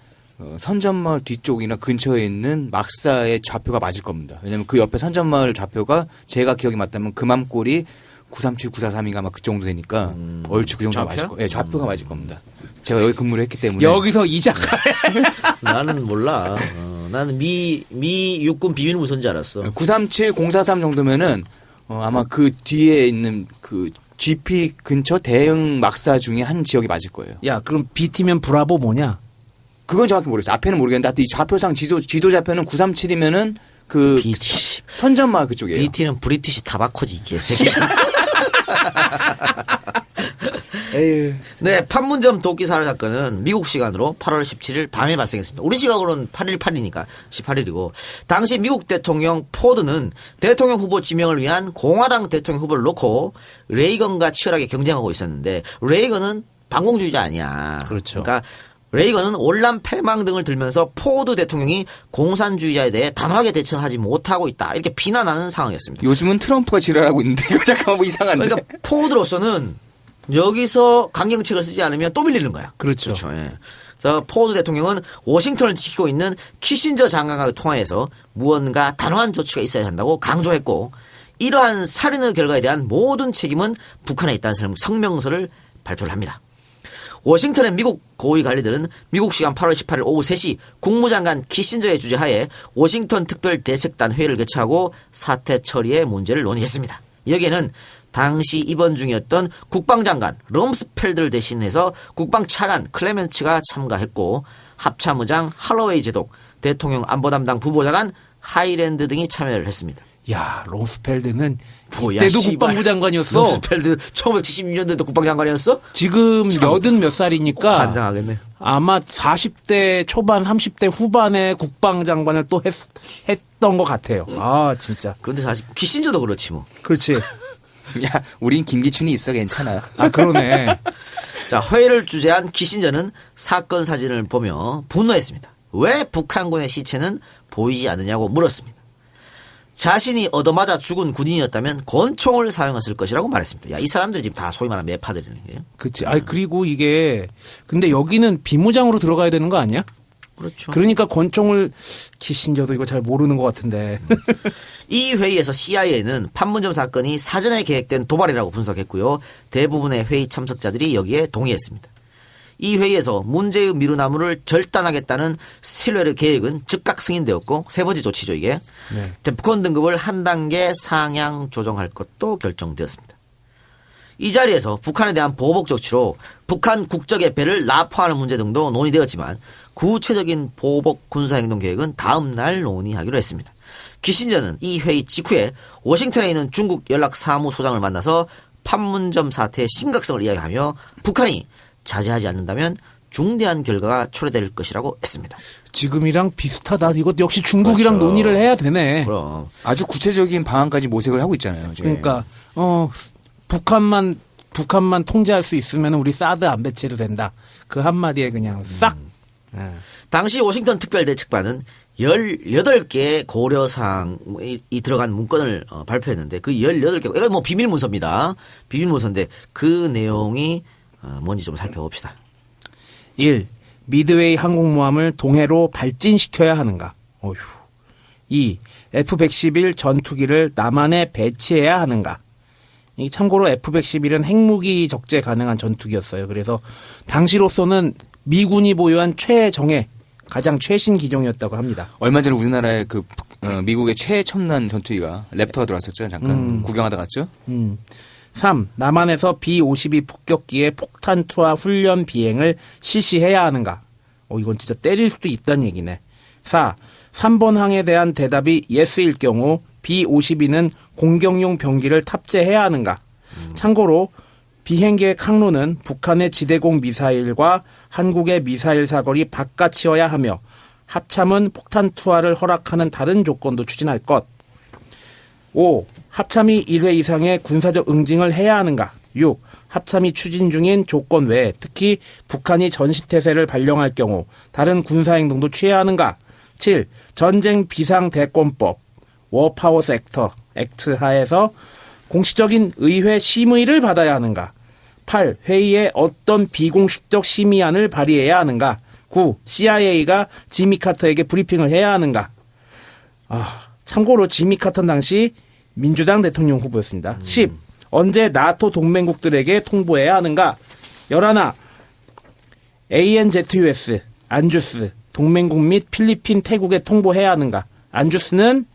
선전마을 뒤쪽이나 근처에 있는 막사의 좌표가 맞을 겁니다. 왜냐하면 그 옆에 선전마을 좌표가 제가 기억이 맞다면 금암골이 937, 943인가 아마 그 정도 되니까 얼추 그 정도가 맞을 거예요. 네, 좌표가 맞을 겁니다. 제가 여기 근무를 했기 때문에. 여기서 이 작가 나는 몰라. 나는 미 육군 비밀무서인 줄 알았어. 937, 043 정도면은 아마 그 뒤에 있는 그 GP 근처 대응 막사 중에 한 지역이 맞을 거예요. 야 그럼 B팀면 브라보 뭐냐? 그건 정확히 모르겠어요. 앞에는 모르겠는데 하여튼 이 좌표상 지도 좌표는 937이면은 그 BT. 선전마을 그쪽이에요. BT는 브리티시 타바코지 이게 새끼. 에휴. 네, 판문점 도끼 살해 사건은 미국 시간으로 8월 17일 밤에 발생했습니다. 우리 시각으로는 8일 8이니까 18일이고 당시 미국 대통령 포드는 대통령 후보 지명을 위한 공화당 대통령 후보를 놓고 레이건과 치열하게 경쟁하고 있었는데 레이건은 반공주의자 아니야. 그렇죠. 그러니까 레이건은 온란 패망 등을 들면서 포드 대통령이 공산주의자에 대해 단호하게 대처하지 못하고 있다. 이렇게 비난하는 상황이었습니다. 요즘은 트럼프가 지랄하고 있는데 이거 잠깐만 뭐 이상한데. 그러니까 포드로서는 여기서 강경책을 쓰지 않으면 또 밀리는 거야. 그렇죠. 예. 그래서 포드 대통령은 워싱턴을 지키고 있는 키신저 장관과 통화해서 무언가 단호한 조치가 있어야 한다고 강조했고 이러한 살인의 결과에 대한 모든 책임은 북한에 있다는 성명서를 발표를 합니다. 워싱턴의 미국 고위 관리들은 미국 시간 8월 18일 오후 3시 국무장관 키신저의 주재하에 워싱턴 특별대책단 회의를 개최하고 사태 처리의 문제를 논의했습니다. 여기에는 당시 입원 중이었던 국방장관 럼스펠드를 대신해서 국방차관 클레멘츠가 참가했고 합참의장 할로웨이 제독, 대통령 안보담당 부보좌관 하이랜드 등이 참여를 했습니다. 야 롬스펠드는 뭐야, 그때도 씨발. 국방부 장관이었어. 럼스펠드 1976년도에도 국방장관이었어? 지금 80몇 살이니까 환장하겠네. 아마 40대 초반 30대 후반에 국방장관을 또 했던 것 같아요. 아 진짜. 근데 사실 키신저도 그렇지 뭐. 그렇지. 야, 우린 김기춘이 있어 괜찮아. 아 그러네. 자, 회의를 주재한 키신저는 사건 사진을 보며 분노했습니다. 왜 북한군의 시체는 보이지 않느냐고 물었습니다. 자신이 얻어맞아 죽은 군인이었다면 권총을 사용했을 것이라고 말했습니다. 야, 이 사람들이 지금 다 소위 말하는 매파들이네. 그렇지. 아 그리고 이게 근데 여기는 비무장으로 들어가야 되는 거 아니야? 그렇죠. 그러니까 권총을 키신저도 이거 잘 모르는 것 같은데. 이 회의에서 CIA는 판문점 사건이 사전에 계획된 도발이라고 분석했고요. 대부분의 회의 참석자들이 여기에 동의했습니다. 이 회의에서 문제의 미루나무를 절단하겠다는 스틸웰의 계획은 즉각 승인되었고 세 번째 조치죠 이게. 네. 데프콘 등급을 한 단계 상향 조정할 것도 결정되었습니다. 이 자리에서 북한에 대한 보복 조치로 북한 국적의 배를 납포하는 문제 등도 논의되었지만 구체적인 보복 군사행동 계획은 다음 날 논의하기로 했습니다. 키신저는 이 회의 직후에 워싱턴에 있는 중국 연락사무소장을 만나서 판문점 사태의 심각성을 이야기하며 북한이 자제하지 않는다면 중대한 결과가 초래될 것이라고 했습니다. 지금이랑 비슷하다. 이것 역시 중국이랑 그렇죠. 논의를 해야 되네. 그럼 아주 구체적인 방안까지 모색을 하고 있잖아요. 이제. 그러니까 북한만 통제할 수 있으면 우리 사드 안 배치해도 된다. 그 한마디에 그냥 싹. 예. 당시 워싱턴 특별대책반은 18개의 고려사항이 들어간 문건을 발표했는데 그 18개, 이거 뭐 비밀문서입니다. 비밀문서인데 그 내용이 뭔지 좀 살펴봅시다. 1. 미드웨이 항공모함을 동해로 발진시켜야 하는가? 어휴. 2. F-111 전투기를 남한에 배치해야 하는가? 이 참고로 F-111은 핵무기 적재 가능한 전투기였어요. 그래서 당시로서는 미군이 보유한 최정예, 가장 최신 기종이었다고 합니다. 얼마 전에 우리나라에 미국의 최첨단 전투기가 랩터가 들어왔었죠. 잠깐 구경하다 갔죠. 3. 남한에서 B-52 폭격기의 폭탄 투하 훈련 비행을 실시해야 하는가? 이건 진짜 때릴 수도 있다는 얘기네. 4. 3번 항에 대한 대답이 yes일 경우 B-52는 공격용 병기를 탑재해야 하는가? 참고로 비행계획 항로는 북한의 지대공 미사일과 한국의 미사일 사거리 바깥이어야 하며 합참은 폭탄 투하를 허락하는 다른 조건도 추진할 것. 5. 합참이 1회 이상의 군사적 응징을 해야 하는가? 6. 합참이 추진 중인 조건 외에 특히 북한이 전시태세를 발령할 경우 다른 군사행동도 취해야 하는가? 7. 전쟁 비상대권법 워파워스 액트 하에서 공식적인 의회 심의를 받아야 하는가? 8. 회의에 어떤 비공식적 심의안을 발의해야 하는가? 9. CIA가 지미 카터에게 브리핑을 해야 하는가? 참고로 지미 카터는 당시 민주당 대통령 후보였습니다. 10. 언제 나토 동맹국들에게 통보해야 하는가? 11. ANZUS, 안주스, 동맹국 및 필리핀, 태국에 통보해야 하는가? 안주스는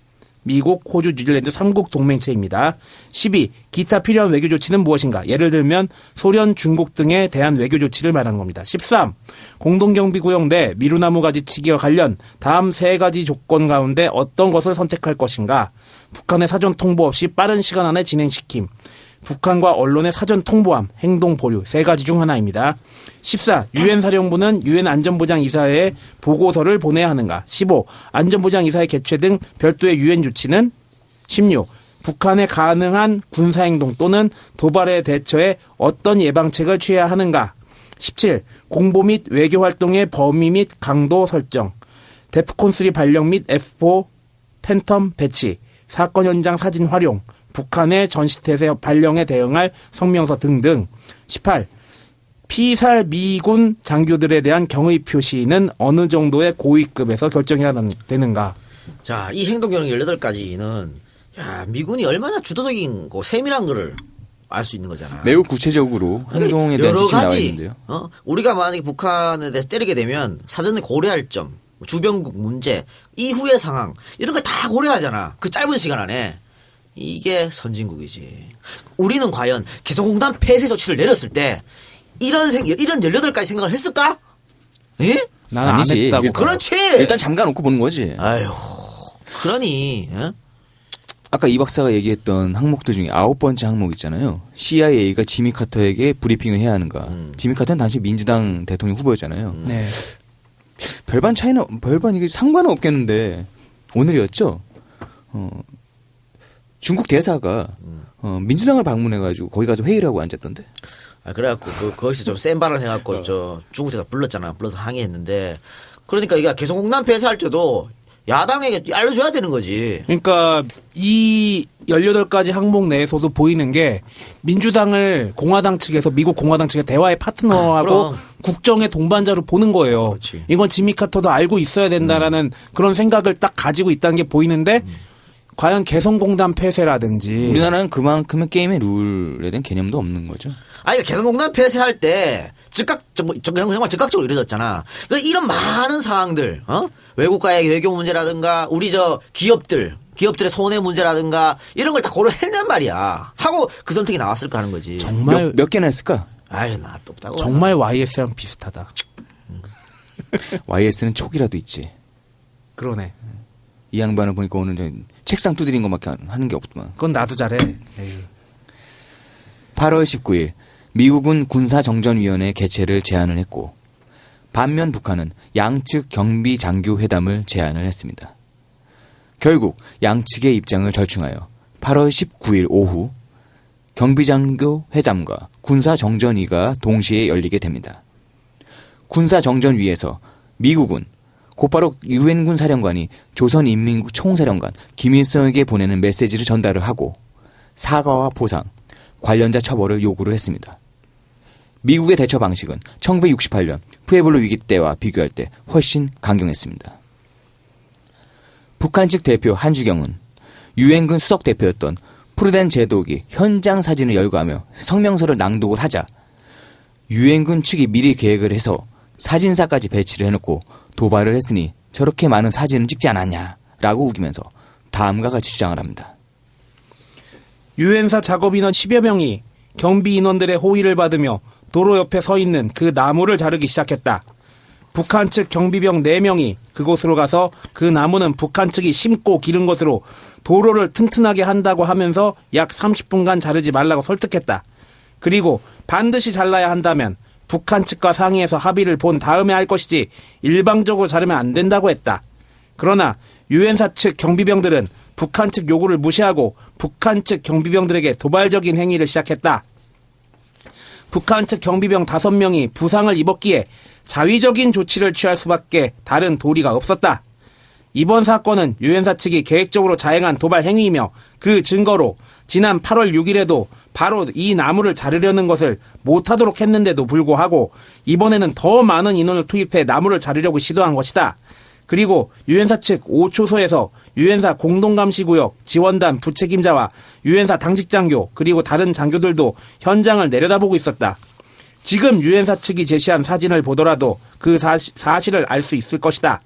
미국, 호주, 뉴질랜드 3국 동맹체입니다. 12. 기타 필요한 외교 조치는 무엇인가? 예를 들면 소련, 중국 등에 대한 외교 조치를 말하는 겁니다. 13. 공동경비구역 내 미루나무 가지치기와 관련 다음 세 가지 조건 가운데 어떤 것을 선택할 것인가? 북한의 사전 통보 없이 빠른 시간 안에 진행시킴. 북한과 언론의 사전 통보함, 행동 보류 세 가지 중 하나입니다. 14. 유엔 사령부는 유엔 안전보장이사회에 보고서를 보내야 하는가? 15. 안전보장이사회 개최 등 별도의 유엔 조치는? 16. 북한의 가능한 군사행동 또는 도발에 대처해 어떤 예방책을 취해야 하는가? 17. 공보 및 외교활동의 범위 및 강도 설정. 데프콘3 발령 및 F4 팬텀 배치. 사건 현장 사진 활용. 북한의 전시태세 발령에 대응할 성명서 등등. 18. 피살 미군 장교들에 대한 경의 표시는 어느 정도의 고위급에서 결정해야 되는가. 자, 이 행동경로 18가지는 미군이 얼마나 주도적인 거 세밀한 거를 알 수 있는 거잖아. 매우 구체적으로 행동에 대한 여러 지시가 나와 가지 있는데요. 우리가 만약에 북한에 대해서 때리게 되면 사전에 고려할 점, 주변국 문제, 이후의 상황 이런 거 다 고려하잖아. 그 짧은 시간 안에. 이게 선진국이지. 우리는 과연 개성공단 폐쇄 조치를 내렸을 때 이런 18가지 생각을 했을까? 예? 나는 안 아니지. 했다고. 그렇지. 일단 잠가놓고 보는 거지. 아유, 그러니 아까 이 박사가 얘기했던 항목들 중에 9번째 항목 있잖아요. CIA가 지미 카터에게 브리핑을 해야 하는가. 지미 카터는 당시 민주당 대통령 후보였잖아요. 네. 별반 이게 상관은 없겠는데 오늘이었죠. 중국 대사가 민주당을 방문해가지고 거기 가서 회의를 하고 앉았던데. 그래갖고 거기서 좀 센 발언 해갖고 저 중국 대사 불렀잖아. 불러서 항의했는데 그러니까 이게 개성공단 폐쇄할 때도 야당에게 알려줘야 되는 거지. 그러니까 이 18가지 항목 내에서도 보이는 게 민주당을 공화당 측에서 미국 공화당 측의 대화의 파트너하고 그럼. 국정의 동반자로 보는 거예요. 그렇지. 이건 지미 카터도 알고 있어야 된다라는 그런 생각을 딱 가지고 있다는 게 보이는데 과연 개성공단 폐쇄라든지 우리나라는 그만큼의 게임의 룰에 대한 개념도 없는 거죠. 아니, 개성공단 폐쇄할 때 정말 즉각적으로 이루어졌잖아. 그러니까 이런 많은 상황들, 외국과의 외교 문제라든가, 우리 기업들의 손해 문제라든가, 이런 걸 다 고려했냔 말이야. 하고 그 선택이 나왔을까 하는 거지. 정말 몇 개나 했을까? 아유, 나 또 없다고. 정말 YS랑 비슷하다. YS는 촉이라도 있지. 그러네. 이 양반을 보니까 오늘 책상 두드린 것밖에 하는 게 없더만. 그건 나도 잘해. 에휴. 8월 19일 미국은 군사정전위원회 개최를 제안을 했고 반면 북한은 양측 경비 장교 회담을 제안을 했습니다. 결국 양측의 입장을 절충하여 8월 19일 오후 경비장교 회담과 군사정전위가 동시에 열리게 됩니다. 군사정전위에서 미국은 곧바로 유엔군 사령관이 조선인민국 총사령관 김일성에게 보내는 메시지를 전달을 하고 사과와 보상, 관련자 처벌을 요구를 했습니다. 미국의 대처 방식은 1968년 푸에블로 위기 때와 비교할 때 훨씬 강경했습니다. 북한 측 대표 한주경은 유엔군 수석 대표였던 푸르덴 제독이 현장 사진을 열거하며 성명서를 낭독을 하자 유엔군 측이 미리 계획을 해서 사진사까지 배치를 해놓고 도발을 했으니 저렇게 많은 사진을 찍지 않았냐라고 우기면서 다음과 같이 주장을 합니다. 유엔사 작업인원 10여 명이 경비 인원들의 호의를 받으며 도로 옆에 서 있는 그 나무를 자르기 시작했다. 북한 측 경비병 4명이 그곳으로 가서 그 나무는 북한 측이 심고 기른 것으로 도로를 튼튼하게 한다고 하면서 약 30분간 자르지 말라고 설득했다. 그리고 반드시 잘라야 한다면 북한 측과 상의해서 합의를 본 다음에 할 것이지 일방적으로 자르면 안 된다고 했다. 그러나 유엔사 측 경비병들은 북한 측 요구를 무시하고 북한 측 경비병들에게 도발적인 행위를 시작했다. 북한 측 경비병 5명이 부상을 입었기에 자위적인 조치를 취할 수밖에 다른 도리가 없었다. 이번 사건은 유엔사 측이 계획적으로 자행한 도발 행위이며 그 증거로 지난 8월 6일에도 바로 이 나무를 자르려는 것을 못하도록 했는데도 불구하고 이번에는 더 많은 인원을 투입해 나무를 자르려고 시도한 것이다. 그리고 유엔사 측 5초소에서 유엔사 공동감시구역 지원단 부책임자와 유엔사 당직장교 그리고 다른 장교들도 현장을 내려다보고 있었다. 지금 유엔사 측이 제시한 사진을 보더라도 그 사실을 알 수 있을 것이다.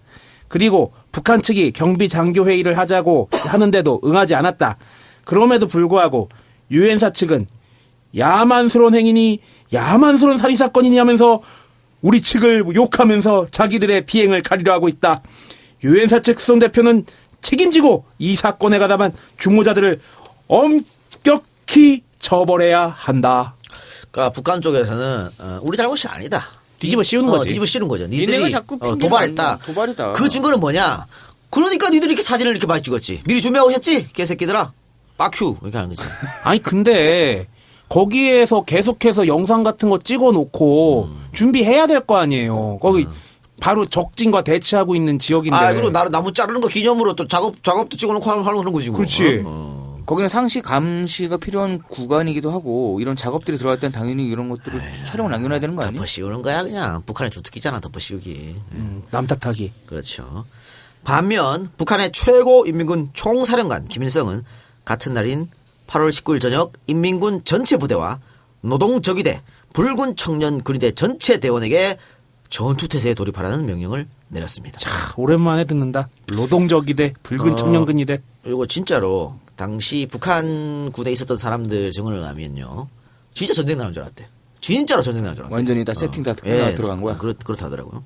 그리고 북한 측이 경비장교 회의를 하자고 하는데도 응하지 않았다. 그럼에도 불구하고 유엔사 측은 야만스러운 행위니 야만스러운 살인사건이니 하면서 우리 측을 욕하면서 자기들의 비행을 가리려 하고 있다. 유엔사 측 수석대표는 책임지고 이 사건에 가담한 주모자들을 엄격히 처벌해야 한다. 그러니까 북한 쪽에서는 우리 잘못이 아니다. 뒤집어 씌우는 거지. 뒤집어 씌우는 거죠. 니네가 니들이 자꾸 핑계를 도발했다. 만들어. 도발이다. 그 증거는 뭐냐? 그러니까 니들이 이렇게 사진을 이렇게 많이 찍었지. 미리 준비하고 오셨지? 개새끼들아. 빠큐 이렇게 하는 거지. 아니 근데 거기에서 계속해서 영상 같은 거 찍어놓고 준비해야 될 거 아니에요. 거기 바로 적진과 대치하고 있는 지역인데. 아, 그리고 나무 자르는 거 기념으로 또 작업도 찍어놓고 하는 거지. 뭐. 그렇지. 거기는 상시 감시가 필요한 구간이기도 하고 이런 작업들이 들어갈 땐 당연히 이런 것들을 촬영을 남겨놔야 되는 거 아니에요? 덮어 씌우는 거야 그냥. 북한의 주특기잖아 덮어 씌우기. 남 탓하기. 그렇죠. 반면 북한의 최고 인민군 총사령관 김일성은 같은 날인 8월 19일 저녁 인민군 전체 부대와 노동적위대, 붉은 청년 근위대 전체 대원에게 전투태세에 돌입하라는 명령을 내렸습니다. 오랜만에 듣는다. 노동적이대, 붉은 청년근이대. 이거 진짜로 당시 북한 군에 있었던 사람들 증언을 하면요. 진짜 전쟁 나는 줄 알았대. 진짜로 전쟁 나는 줄 알았대. 완전히 다 세팅 다 들어간 거야. 그렇다더라고요.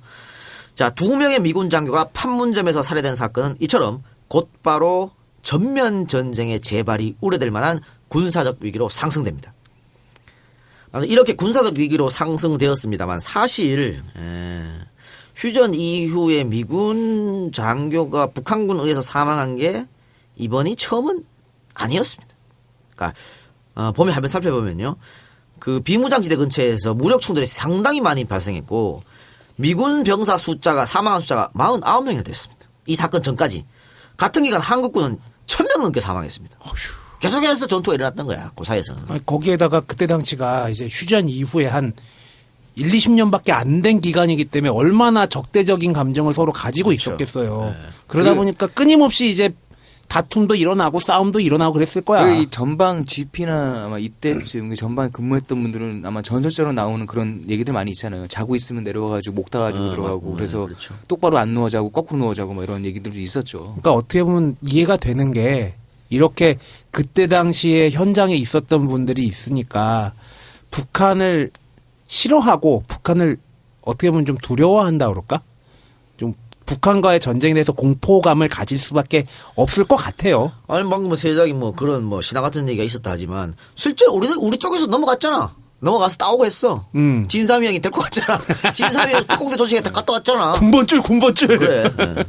자, 2명의 미군 장교가 판문점에서 살해된 사건은 이처럼 곧바로 전면 전쟁의 재발이 우려될 만한 군사적 위기로 상승됩니다. 이렇게 군사적 위기로 상승되었습니다만 사실 휴전 이후에 미군 장교가 북한군에 의해서 사망한 게 이번이 처음은 아니었습니다. 그러니까 보면 한번 살펴보면요, 그 비무장지대 근처에서 무력 충돌이 상당히 많이 발생했고 미군 병사 숫자가 사망한 숫자가 49명이나 됐습니다. 이 사건 전까지 같은 기간 한국군은 1000명 넘게 사망했습니다. 계속해서 전투가 일어났던 거야. 그 사이에서는. 아니, 거기에다가 그때 당시가 이제 휴전 이후에 한 1, 20년밖에 안 된 기간이기 때문에 얼마나 적대적인 감정을 서로 가지고 그렇죠. 있었겠어요. 그러다 보니까 끊임없이 이제 다툼도 일어나고 싸움도 일어나고 그랬을 거야. 이 전방 GP나 아마 이때쯤 전방에 근무했던 분들은 아마 전설적으로 나오는 그런 얘기들 많이 있잖아요. 자고 있으면 내려와가지고 목 닿아가지고 들어가고 그래서 그렇죠. 똑바로 안 누워자고 거꾸로 누워자고 뭐 이런 얘기들도 있었죠. 그러니까 어떻게 보면 이해가 되는 게 이렇게 그때 당시에 현장에 있었던 분들이 있으니까 북한을 싫어하고 북한을 어떻게 보면 좀 두려워한다 그럴까? 좀 북한과의 전쟁에 대해서 공포감을 가질 수밖에 없을 것 같아요. 아니 방금 뭐 세작이 뭐 그런 뭐 신화 같은 얘기가 있었다 하지만 실제 우리 쪽에서 넘어갔잖아. 넘어가서 싸우고 했어. 진삼이 형이 데리고 갔잖아. 진삼이 형 특공대 조직에 갔다 왔잖아. 군번줄. 그래. 네.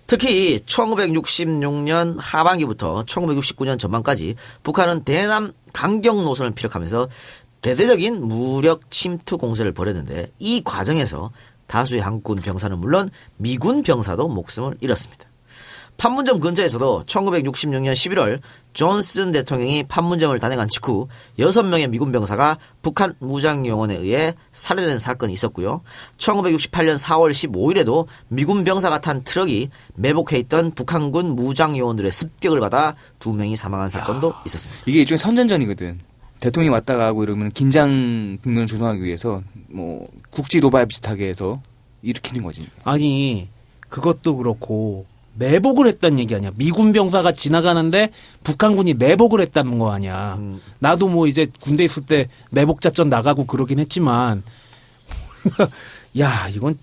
특히 1966년 하반기부터 1969년 전반까지 북한은 대남 강경 노선을 피력하면서 대대적인 무력 침투 공세를 벌였는데 이 과정에서 다수의 한국군 병사는 물론 미군 병사도 목숨을 잃었습니다. 판문점 근처에서도 1966년 11월 존슨 대통령이 판문점을 단행한 직후 6명의 미군 병사가 북한 무장요원에 의해 살해된 사건이 있었고요. 1968년 4월 15일에도 미군 병사가 탄 트럭이 매복해 있던 북한군 무장요원들의 습격을 받아 2명이 사망한 사건도 있었습니다. 이게 일종의 선전전이거든. 대통령이 왔다 가고 이러면 긴장 국면을 조성하기 위해서 뭐 국지 도발 비슷하게 해서 일으키는 거지. 아니 그것도 그렇고 매복을 했다는 얘기 아니야. 미군 병사가 지나가는데 북한군이 매복을 했다는 거 아니야. 나도 뭐 이제 군대 있을 때 매복 작전 나가고 그러긴 했지만 야 이건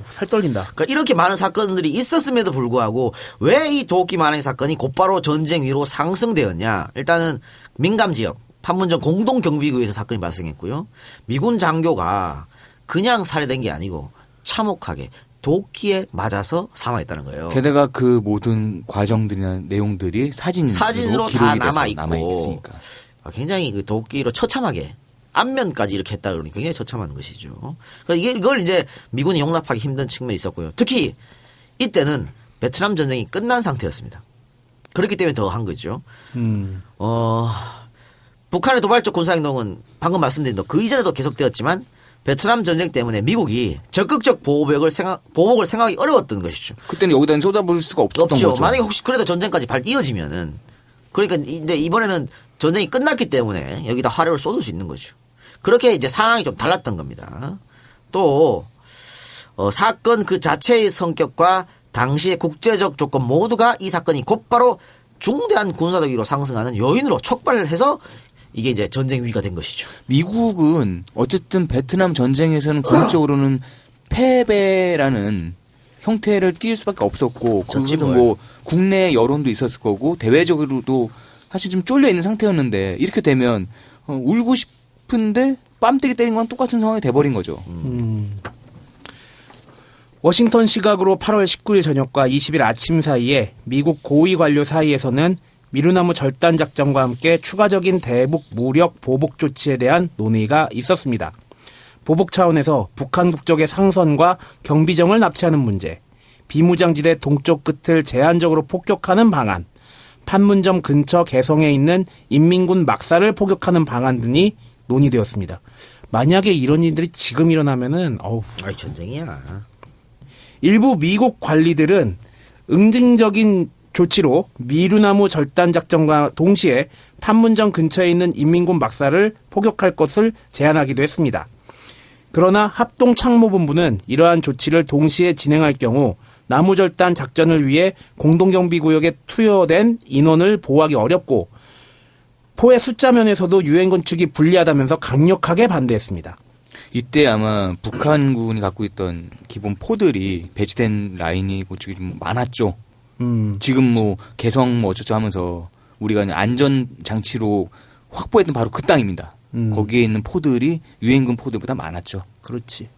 살 떨린다. 그러니까 이렇게 많은 사건들이 있었음에도 불구하고 왜 이 도끼 만행 사건이 곧바로 전쟁 위로 상승되었냐. 일단은 민감 지역 판문점 공동경비구에서 사건이 발생했고요. 미군 장교가 그냥 살해된 게 아니고 참혹하게 도끼에 맞아서 사망했다는 거예요. 게다가 그 모든 과정들이나 내용들이 사진으로 기록이 다 돼서 남아있으니까. 굉장히 그 도끼로 처참하게 안면까지 이렇게 했다 그러니 굉장히 처참한 것이죠. 그래서 이걸 이제 미군이 용납하기 힘든 측면이 있었고요. 특히 이때는 베트남 전쟁이 끝난 상태였습니다. 그렇기 때문에 더 한 거죠. 북한의 도발적 군사행동은 방금 말씀드린 대로 그 이전에도 계속되었지만 베트남 전쟁 때문에 미국이 적극적 보복을 생각하기 어려웠던 것이죠. 그때는 여기다 쏟아부을 수가 없었던 없죠. 거죠. 만약에 혹시 그래도 전쟁까지 이어지면은 그러니까 근데 이번에는 전쟁이 끝났기 때문에 여기다 화력을 쏟을 수 있는 거죠. 그렇게 이제 상황이 좀 달랐던 겁니다. 또 사건 그 자체의 성격과 당시의 국제적 조건 모두가 이 사건이 곧바로 중대한 군사적 위로 상승하는 요인으로 촉발해서 이게 이제 전쟁 위기가 된 것이죠. 미국은 어쨌든 베트남 전쟁에서는 공적으로는 패배라는 형태를 띄울 수밖에 없었고 그것은 뭐 국내 여론도 있었을 거고 대외적으로도 사실 좀 쫄려 있는 상태였는데 이렇게 되면 울고 싶은데 뺨때기 때린 건 똑같은 상황이 돼버린 거죠. 워싱턴 시각으로 8월 19일 저녁과 20일 아침 사이에 미국 고위 관료 사이에서는 미루나무 절단 작전과 함께 추가적인 대북 무력 보복 조치에 대한 논의가 있었습니다. 보복 차원에서 북한 국적의 상선과 경비정을 납치하는 문제, 비무장지대 동쪽 끝을 제한적으로 폭격하는 방안, 판문점 근처 개성에 있는 인민군 막사를 포격하는 방안 등이 논의되었습니다. 만약에 이런 일들이 지금 일어나면은 전쟁이야. 일부 미국 관리들은 응징적인 조치로 미루나무 절단 작전과 동시에 판문점 근처에 있는 인민군 막사를 포격할 것을 제안하기도 했습니다. 그러나 합동참모본부는 이러한 조치를 동시에 진행할 경우 나무절단 작전을 위해 공동경비구역에 투여된 인원을 보호하기 어렵고 포의 숫자 면에서도 유엔군 측이 불리하다면서 강력하게 반대했습니다. 이때 아마 북한군이 갖고 있던 기본 포들이 배치된 라인이 그쪽이 좀 많았죠. 지금 뭐 개성 뭐 어쩌죠 하면서 우리가 안전 장치로 확보했던 바로 그 땅입니다. 거기에 있는 포들이 유엔군 포들보다 많았죠. 그렇지.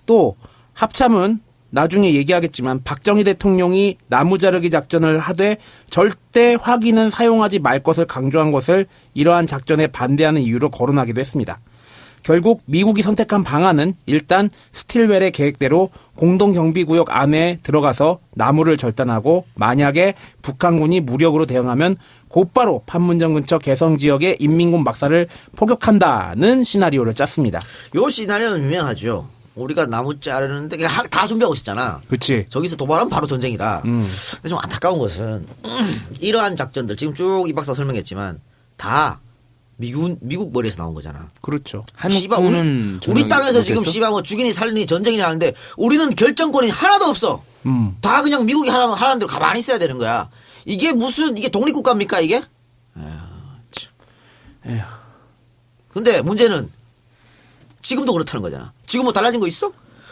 또 합참은 나중에 얘기하겠지만 박정희 대통령이 나무자르기 작전을 하되 절대 화기는 사용하지 말 것을 강조한 것을 이러한 작전에 반대하는 이유로 거론하기도 했습니다. 결국 미국이 선택한 방안은 일단 스틸웰의 계획대로 공동경비구역 안에 들어가서 나무를 절단하고 만약에 북한군이 무력으로 대응하면 곧바로 판문점 근처 개성지역의 인민군 막사를 포격한다는 시나리오를 짰습니다. 요 시나리오는 유명하죠. 우리가 나무 자르는데 그냥 다 준비하고 있었잖아. 그치. 저기서 도발하면 바로 전쟁이다. 근데 좀 안타까운 것은 이러한 작전들 지금 쭉 이 박사 설명했지만 다 미국 머리에서 나온 거잖아. 그렇죠. 한국군은 우리 땅에서 지금 못했어? 씨발 뭐 죽이니 살리니 전쟁이나 하는데 우리는 결정권이 하나도 없어. 다 그냥 미국이 하라는 대로 가만히 있어야 되는 거야. 이게 독립국가입니까 이게? 에휴. 근데 문제는 지금도 그렇다는 거잖아. 지금 뭐 달라진 거 있어?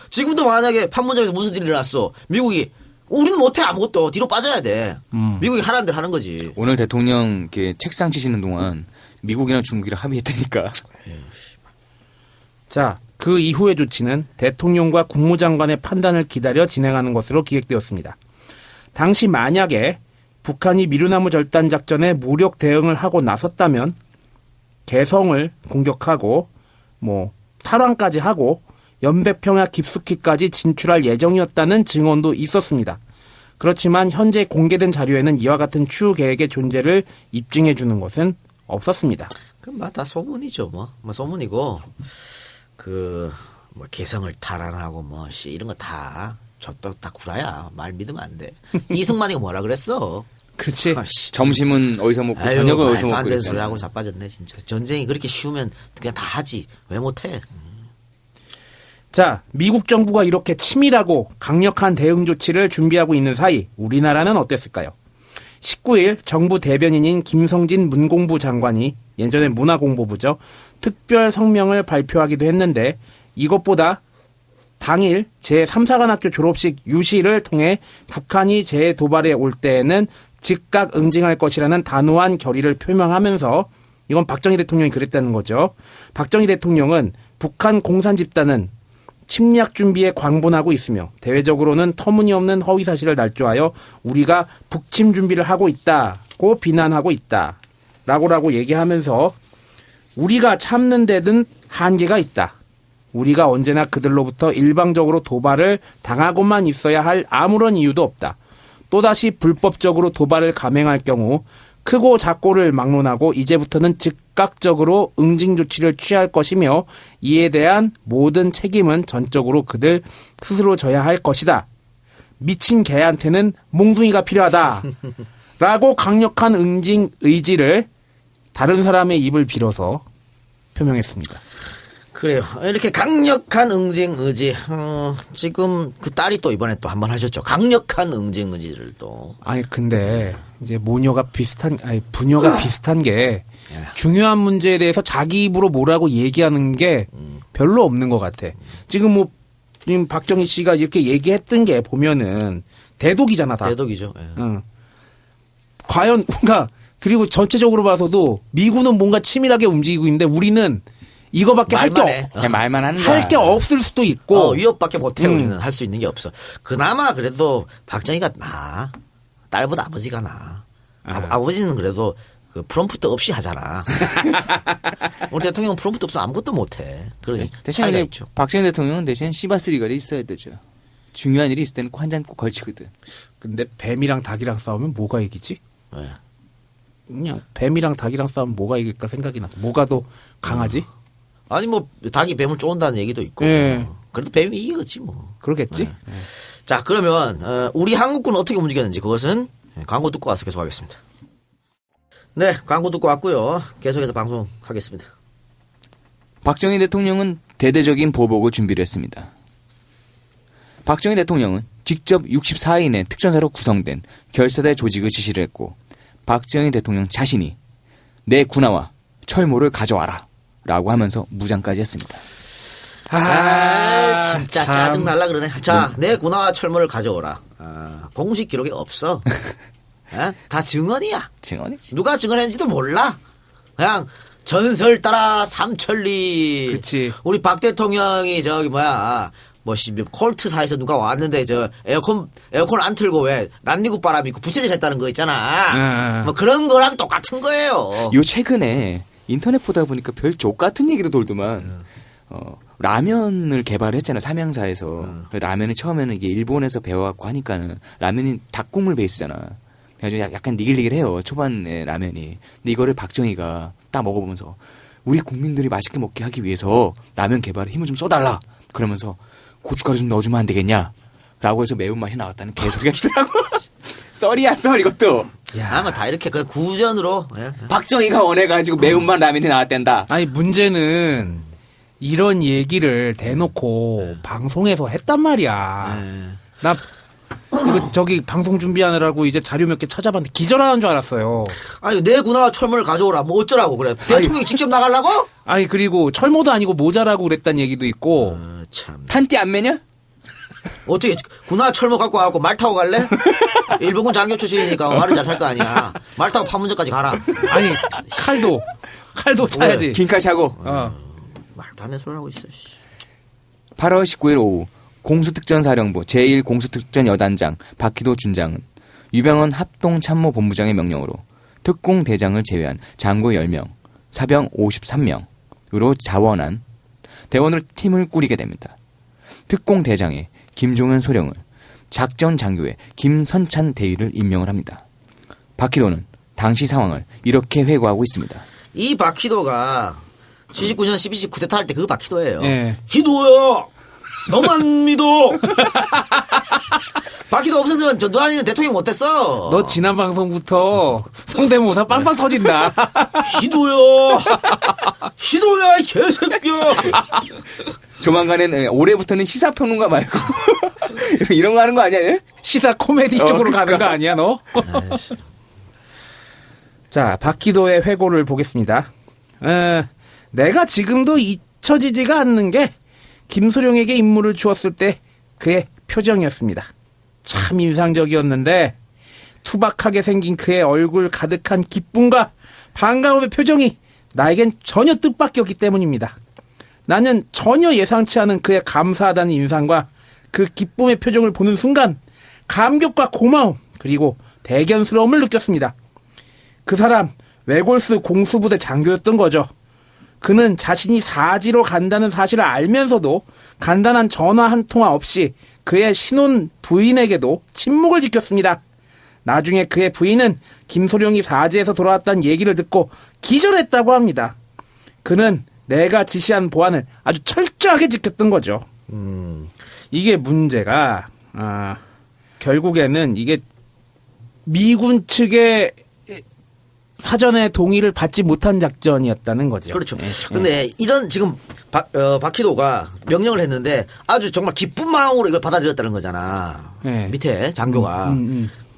지금도 만약에 판문점에서 무슨 일이 일어났어. 미국이 우리는 못해 아무것도 뒤로 빠져야 돼. 미국이 하라는 대로 하는 거지. 오늘 대통령 이렇게 책상 치시는 동안 미국이랑 중국이랑 합의했다니까. 자, 그 이후의 조치는 대통령과 국무장관의 판단을 기다려 진행하는 것으로 기획되었습니다. 당시 만약에 북한이 미루나무 절단 작전에 무력 대응을 하고 나섰다면 개성을 공격하고 탈환까지 하고 연배평야 깊숙이까지 진출할 예정이었다는 증언도 있었습니다. 그렇지만 현재 공개된 자료에는 이와 같은 추후 계획의 존재를 입증해 주는 것은 없었습니다. 그럼 다 소문이죠, 뭐 소문이고 개성을 탈환하고 이런 거 다 다 구라야. 말 믿으면 안 돼. 이승만이가 뭐라 그랬어? 그렇지. 점심은 어디서 먹고 저녁은 어디서 먹고 안 되는 소리 그랬잖아. 하고 자빠졌네 진짜. 전쟁이 그렇게 쉬우면 그냥 다 하지. 왜 못해? 자, 미국 정부가 이렇게 치밀하고 강력한 대응 조치를 준비하고 있는 사이 우리나라는 어땠을까요? 19일 정부 대변인인 김성진 문공부 장관이 예전에 문화공보부죠. 특별 성명을 발표하기도 했는데 이것보다 당일 제3사관학교 졸업식 유시를 통해 북한이 재도발에 올 때에는 즉각 응징할 것이라는 단호한 결의를 표명하면서 이건 박정희 대통령이 그랬다는 거죠. 박정희 대통령은 북한 공산 집단은 침략 준비에 광분하고 있으며 대외적으로는 터무니없는 허위 사실을 날조하여 우리가 북침 준비를 하고 있다고 비난하고 있다. 라고 얘기하면서 우리가 참는 데는 한계가 있다. 우리가 언제나 그들로부터 일방적으로 도발을 당하고만 있어야 할 아무런 이유도 없다. 또다시 불법적으로 도발을 감행할 경우 크고 작고를 막론하고 이제부터는 즉각적으로 응징 조치를 취할 것이며 이에 대한 모든 책임은 전적으로 그들 스스로 져야 할 것이다. 미친 개한테는 몽둥이가 필요하다. 라고 강력한 응징 의지를 다른 사람의 입을 빌어서 표명했습니다. 그래요. 이렇게 강력한 응징 의지. 지금 그 딸이 또 이번에 또 한 번 하셨죠. 강력한 응징 의지를 또. 아니 근데 이제 부녀가 비슷한 게 중요한 문제에 대해서 자기 입으로 뭐라고 얘기하는 게 별로 없는 것 같아. 지금 지금 박정희 씨가 이렇게 얘기했던 게 보면은 대독이잖아 다. 대독이죠. 예. 응. 과연 그리고 전체적으로 봐서도 미군은 뭔가 치밀하게 움직이고 있는데 우리는 이거밖에 그냥 말만 하는 거야. 할 게 없을 수도 있고. 위협밖에 못해. 우리는 할 수 있는 게 없어. 그나마 그래도 박정희가 나아. 딸보다 아버지가 나아. 아버지는 그래도 그 프롬프트 없이 하잖아. 우리 대통령은 프롬프트 없으면 아무것도 못해. 그런 대신 차이가 있죠. 박정희 대통령은 대신 씨바스리걸이 있어야 되죠. 중요한 일이 있을 때는 꼭 한 잔 꼭 걸치거든. 근데 뱀이랑 닭이랑 싸우면 뭐가 이기지? 네. 그냥 뱀이랑 닭이랑 싸우면 뭐가 이길까 생각이 나. 뭐가 더 강하지? 아니 닭이 뱀을 쫓는다는 얘기도 있고. 예. 그래도 뱀이 이기겠지 뭐. 그러겠지? 자 그러면 우리 한국군은 어떻게 움직였는지 그것은 광고 듣고 와서 계속하겠습니다. 네, 광고 듣고 왔고요. 계속해서 방송하겠습니다. 박정희 대통령은 대대적인 보복을 준비를 했습니다. 박정희 대통령은 직접 64인의 특전사로 구성된 결사대 조직을 지시를 했고 박정희 대통령 자신이 내 군화와 철모를 가져와라 라고 하면서 무장까지 했습니다. 진짜 짜증 날라 그러네. 자, 내 군화와 철모를 가져오라. 공식 기록에 없어. 다 증언이야. 증언이지. 누가 증언했는지도 몰라. 그냥 전설 따라 삼천리. 그치. 우리 박 대통령이 콜트사에서 누가 왔는데 에어컨 안 틀고 왜 난리구 바람이 있고 부채질 했다는 거 있잖아. 뭐 그런 거랑 똑같은 거예요. 요 최근에 인터넷 보다 보니까 별 족 같은 얘기도 돌더만. 라면을 개발했잖아요. 삼양사에서. 라면이 처음에는 이게 일본에서 배워갖고 하니까는 라면이 닭국물 베이스잖아. 그래가지고 약간 니글니글해요. 초반에 라면이. 근데 이거를 박정희가 딱 먹어보면서 우리 국민들이 맛있게 먹게 하기 위해서 라면 개발에 힘을 좀 써달라. 그러면서 고춧가루 좀 넣어주면 안 되겠냐? 라고 해서 매운맛이 나왔다는 개소리가 있더라고. 썰이야 썰 이것도. 아마 다 이렇게 그냥 구전으로. 예. 박정희가 원해가지고 매운맛 라면이 나왔댄다. 아니 문제는 이런 얘기를 대놓고 방송에서 했단 말이야. 나 저기 방송 준비하느라고 이제 자료 몇 개 찾아봤는데 기절하는 줄 알았어요. 아니 내 군화와 철문을 가져오라. 뭐 어쩌라고 그래. 대통령이 직접 나가려고? 아니 그리고 철모도 아니고 모자라고 그랬다는 얘기도 있고. 참. 탄띠 안 매냐? 어떻게 군화 철모 갖고 와갖고 말 타고 갈래? 일본군 장교 출신이니까 말을 잘 탈 거 아니야. 말 타고 판문점까지 가라. 아니 칼도 차야지. 긴 칼 차고. 말도 안 되는 소리 하고 있어. 씨. 8월 19일 오후 공수특전사령부 제1공수특전여단장 박희도 준장은 유병헌 합동참모본부장의 명령으로 특공대장을 제외한 장교 10명, 사병 53명으로 자원한 대원으로 팀을 꾸리게 됩니다. 특공대장에 김종현 소령을, 작전장교에 김선찬 대위를 임명을 합니다. 박희도는 당시 상황을 이렇게 회고하고 있습니다. 이 박희도가 79년 12.12 쿠데타 할 때 그 박희도예요. 예. 희도야! 너만 믿어! 박희도 없었으면 전두환이는 대통령 못했어. 너 지난 방송부터 성대모사 빵빵 터진다. 희도야! 희도야, 이 개새끼야! 조만간에는 올해부터는 시사평론가 말고 이런 거 하는 거 아니야? 얘? 시사 코미디 쪽으로 그러니까. 가는 거 아니야 너? 자 박희도의 회고를 보겠습니다. 내가 지금도 잊혀지지가 않는 게 김소룡에게 임무를 주었을 때 그의 표정이었습니다. 참 인상적이었는데 투박하게 생긴 그의 얼굴 가득한 기쁨과 반가움의 표정이 나에겐 전혀 뜻밖이었기 때문입니다. 나는 전혀 예상치 않은 그의 감사하다는 인상과 그 기쁨의 표정을 보는 순간 감격과 고마움 그리고 대견스러움을 느꼈습니다. 그 사람 외골수 공수부대 장교였던 거죠. 그는 자신이 사지로 간다는 사실을 알면서도 간단한 전화 한 통화 없이 그의 신혼 부인에게도 침묵을 지켰습니다. 나중에 그의 부인은 김소룡이 사지에서 돌아왔다는 얘기를 듣고 기절했다고 합니다. 그는 내가 지시한 보안을 아주 철저하게 지켰던 거죠. 이게 문제가 결국에는 이게 미군 측의 사전에 동의를 받지 못한 작전이었다는 거죠. 그렇죠. 근데 이런 지금 박희도가 명령을 했는데 아주 정말 기쁜 마음으로 이걸 받아들였다는 거잖아. 네. 밑에 장교가.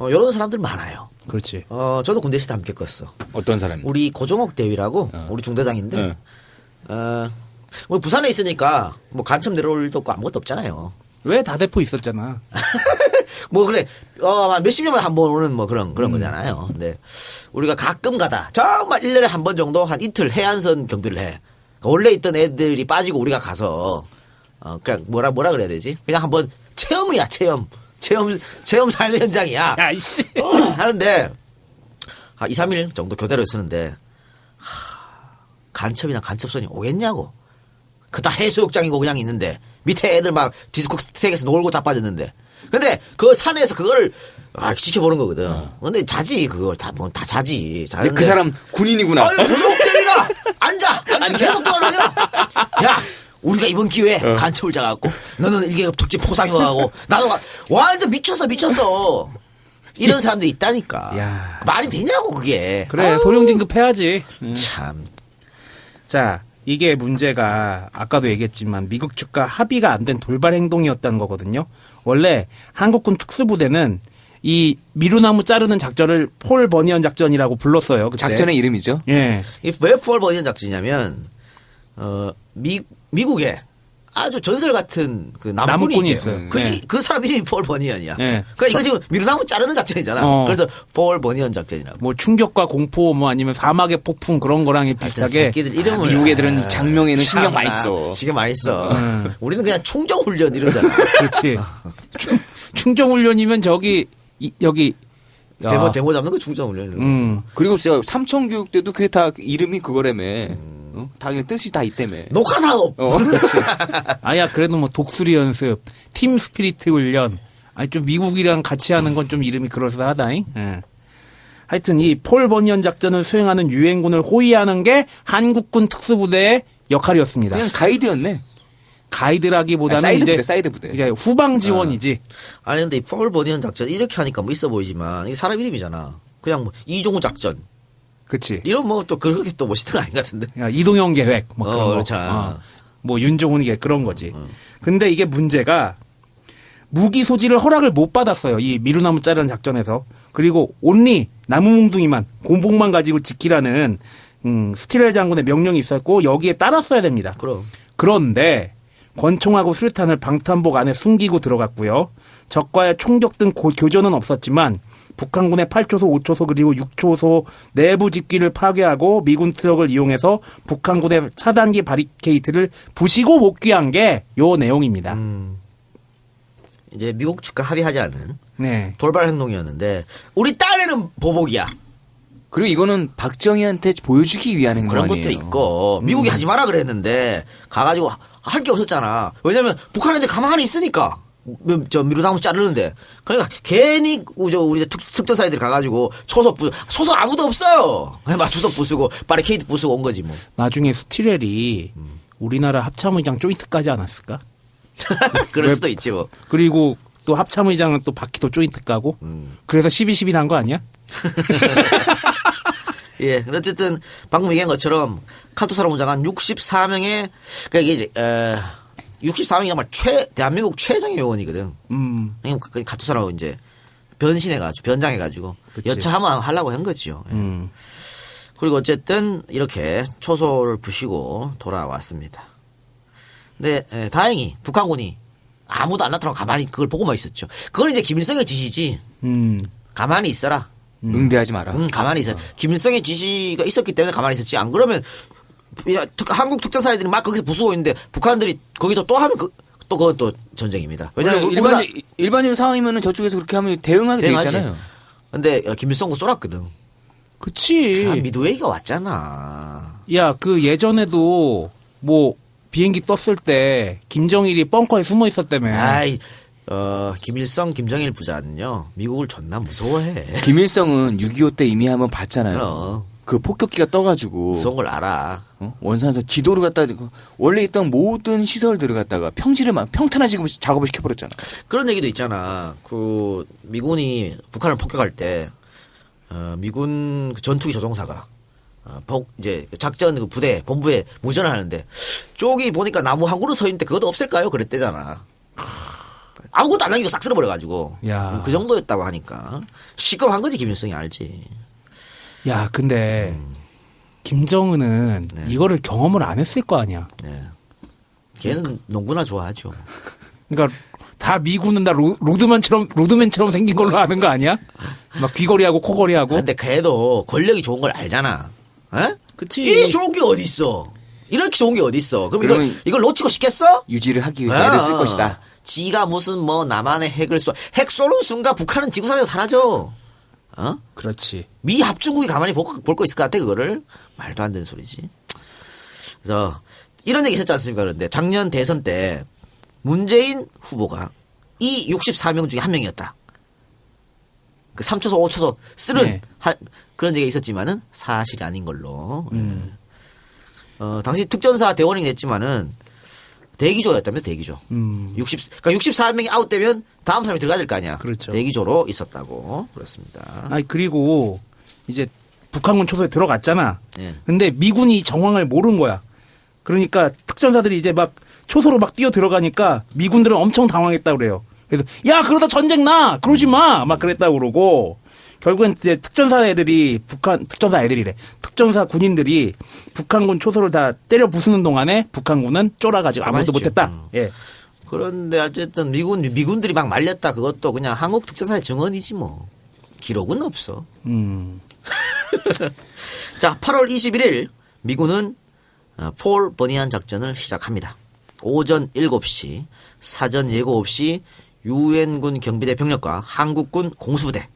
이런 사람들 많아요. 그렇지. 저도 군대 있을 때 함께 겪었어. 어떤 사람이? 우리 고종옥 대위라고 우리 중대장인데 우리 부산에 있으니까 뭐 간첩 내려올 일도 없고 아무것도 없잖아요. 왜 다대포 있었잖아. 뭐 그래 몇십 년마다 한 번 오는 뭐 그런 거잖아요. 근데 우리가 가끔 가다 정말 1년에 한 번 정도 한 이틀 해안선 경비를 해. 그러니까 원래 있던 애들이 빠지고 우리가 가서 그냥 뭐라 그래야 되지? 그냥 한번 체험이야 체험 삶의 현장이야. 야이씨. 하는데 한 2, 3일 정도 교대로 쓰는데 간첩이나 간첩선이 오겠냐고. 그다 해수욕장이고 그냥 있는데 밑에 애들 막 디스코텍에서 놀고 자빠졌는데 근데 그 산에서 그거를 지켜보는 거거든. 근데 자지 그걸 다 자지. 근데 그 사람 군인이구나. 아유 고종옥대위가 앉아 계속 돌아다녀. 야 우리가 이번 기회에 간첩을 잡아갖고 너는 1계급 특집 포상휴가 가고 나도 완전 미쳤어. 이런 사람들이 있다니까. 야. 말이 되냐고 그게. 그래 소령 진급해야지. 참. 자 이게 문제가 아까도 얘기했지만 미국 측과 합의가 안 된 돌발 행동이었다는 거거든요. 원래 한국군 특수부대는 이 미루나무 자르는 작전을 폴 버니언 작전이라고 불렀어요. 그때. 작전의 이름이죠. 예. 왜 폴 버니언 작전이냐면 미국에 아주 전설 같은 그 나무꾼이 있어요. 그 사람 이름이 폴 버니언이야. 네. 그러니까 이거 지금 미루나무 자르는 작전이잖아. 그래서 폴 버니언 작전이라고. 뭐 충격과 공포 뭐 아니면 사막의 폭풍 그런 거랑 비슷하게 새끼들 이름을 미국 애들은 장명에는 신경 많이 써. 신경 많이 써. 우리는 그냥 충정훈련 이러잖아. 그렇지. 충정훈련이면 여기 야. 데모 잡는 거 충전 훈련. 그리고 진짜 삼청교육대도 그게 다 이름이 그거라며. 다 그냥 뜻이 다 있다며. 녹화 사업. 그렇지. 아야 그래도 뭐 독수리 연습, 팀 스피리트 훈련. 아니 좀 미국이랑 같이 하는 건 좀 이름이 그럴싸하다잉. 예. 하여튼 이 폴 버니언 작전을 수행하는 유엔군을 호위하는 게 한국군 특수부대의 역할이었습니다. 그냥 가이드였네. 가이드라기보다는 사이드 이제, 부대, 사이드 부대. 이제 후방 지원이지. 아니 근데 이 폴 버니언 작전 이렇게 하니까 뭐 있어 보이지만 이게 사람 이름이잖아. 그냥 뭐 이종우 작전 그치. 이런 뭐 또 그렇게 또 멋있는 거 아닌 것 같은데. 야, 이동형 계획 뭐 그런 거. 그렇죠. 뭐 윤종훈이 그런 거지. 근데 이게 문제가 무기 소지를 허락을 못 받았어요. 이 미루나무 자르는 작전에서. 그리고 온리 나무 몽둥이만 곤봉만 가지고 지키라는 스티렐 장군의 명령이 있었고 여기에 따랐어야 됩니다. 그럼. 그런데 권총하고 수류탄을 방탄복 안에 숨기고 들어갔고요. 적과의 총격 등 교전은 없었지만 북한군의 8초소, 5초소 그리고 6초소 내부 집기를 파괴하고 미군 트럭을 이용해서 북한군의 차단기 바리케이트를 부시고 복귀한 게 요 내용입니다. 이제 미국 측과 합의하지 않은 네. 돌발 행동이었는데 우리 딸에는 보복이야. 그리고 이거는 박정희한테 보여주기 위한 행동 그런 아니에요. 것도 있고 미국이 하지 마라 그랬는데 가가지고 할 게 없었잖아. 왜냐면 북한 애들 가만히 있으니까 저 미루나무 자르는데 그러니까 괜히 우리 특전사 애들이 가가지고 초소 아무도 없어요. 막 초소 부수고 바리케이트 부수고 온 거지 뭐. 나중에 스티렐이 우리나라 합참의장 조인트까지 안 왔을까? 그럴 수도 있지 뭐. 그리고 또 합참의장은 또 바퀴도 조인트 까고 그래서 12.12 난 거 아니야? 예, 어쨌든 방금 얘기한 것처럼 카투사로 무장한 64명의 그러니까 이게 이제 64명이 정말 대한민국 최정예 요원이거든. 그 카투사로 이제 변신해가지고 변장해가지고 그치. 여차하면 하려고 한 거지요. 예. 그리고 어쨌든 이렇게 초소를 부시고 돌아왔습니다. 근데 다행히 북한군이 아무도 안 나타나고 가만히 그걸 보고만 있었죠. 그건 이제 김일성의 지시지. 가만히 있어라. 응대하지 마라. 가만히 있어. 김일성의 지시가 있었기 때문에 가만히 있었지. 안 그러면 한국 특전사 애들이 막 거기서 부수고 있는데 북한들이 거기서 또 하면 또 그건 또 전쟁입니다. 왜냐면 일반적인 상황이면은 저쪽에서 그렇게 하면 대응하게 돼 대응하지. 있잖아요. 근데 김일성도 쏠았거든. 그치. 미드웨이가 왔잖아. 야, 그 예전에도 뭐 비행기 떴을 때 김정일이 벙커에 숨어 있었다며. 아이, 김일성, 김정일 부자는요 미국을 존나 무서워해. 김일성은 6.25 때 이미 한번 봤잖아요. 그럼. 그 폭격기가 떠가지고 무서운 걸 알아. 원산에서 지도를 갖다 원래 있던 모든 시설들을 갖다가 평탄화 지금 작업을 시켜버렸잖아. 그런 얘기도 있잖아. 그 미군이 북한을 폭격할 때 미군 그 전투기 조종사가 이제 작전 그 부대 본부에 무전을 하는데 쪽이 보니까 나무 한 그루 서 있는데 그것도 없을까요? 그랬대잖아. 아무것도 안 남기고 싹 쓸어버려가지고. 야. 그 정도였다고 하니까 시끄러운 거지 김일성이 알지. 야, 근데 김정은은 네. 이거를 경험을 안 했을 거 아니야. 네. 걔는 농구나 좋아하죠. 그러니까 다 미군은 다 로드맨처럼 생긴 걸로 아는 거 아니야? 막 귀걸이하고 코걸이하고. 근데 걔도 권력이 좋은 걸 알잖아. 에? 그치. 이 좋은 게 어디 있어? 이렇게 좋은 게 어디 있어? 그럼 그러면 이걸 놓치고 싶겠어? 유지를 하기 위해서 애를 쓸 것이다. 지가 무슨 뭐 나만의 핵을 핵 쏘는 순간 북한은 지구상에서 사라져. 그렇지. 미 합중국이 가만히 볼 거 있을 것 같아 그거를. 말도 안 되는 소리지. 그래서 이런 얘기 있었지 않습니까? 그런데 작년 대선 때 문재인 후보가 이 64명 중에 한 명이었다. 그 3초소 5초소 쓰는 네. 그런 얘기가 있었지만은 사실이 아닌 걸로. 당시 특전사 대원이 됐지만은 대기조였다며 대기조. 그러니까 64명이 아웃되면 다음 사람이 들어가야 될 거 아니야. 그렇죠. 대기조로 있었다고 그렇습니다. 아니 그리고 이제 북한군 초소에 들어갔잖아. 예. 근데 미군이 정황을 모르는 거야. 그러니까 특전사들이 이제 막 초소로 막 뛰어 들어가니까 미군들은 엄청 당황했다 그래요. 그래서 야 그러다 전쟁 나 그러지 마 막 그랬다 그러고 결국엔 이제 특전사 군인들이 북한군 초소를 다 때려 부수는 동안에 북한군은 쫄아가지고 아무것도 가만히 못했다. 있죠. 예. 그런데 어쨌든 미군들이 막 말렸다 그것도 그냥 한국 특전사의 증언이지 뭐. 기록은 없어. 자, 8월 21일 미군은 폴 버니안 작전을 시작합니다. 오전 7시 사전 예고 없이 유엔군 경비대 병력과 한국군 공수부대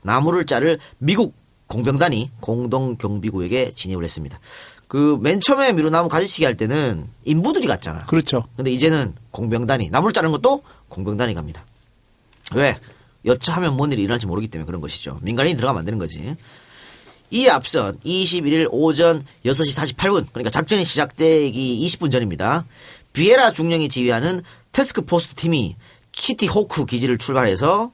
나무를 자를 미국 공병단이 공동경비구역에 진입을 했습니다. 그 맨 처음에 미루나무 가지치기 할 때는 인부들이 갔잖아. 그렇죠. 근데 이제는 공병단이 나무를 자르는 것도 공병단이 갑니다. 왜? 여차하면 뭔 일이 일어날지 모르기 때문에 그런 것이죠. 민간인이 들어가면 안 되는 거지. 이에 앞선 21일 오전 6시 48분 그러니까 작전이 시작되기 20분 전입니다. 비에라 중령이 지휘하는 태스크포스 팀이 키티 호크 기지를 출발해서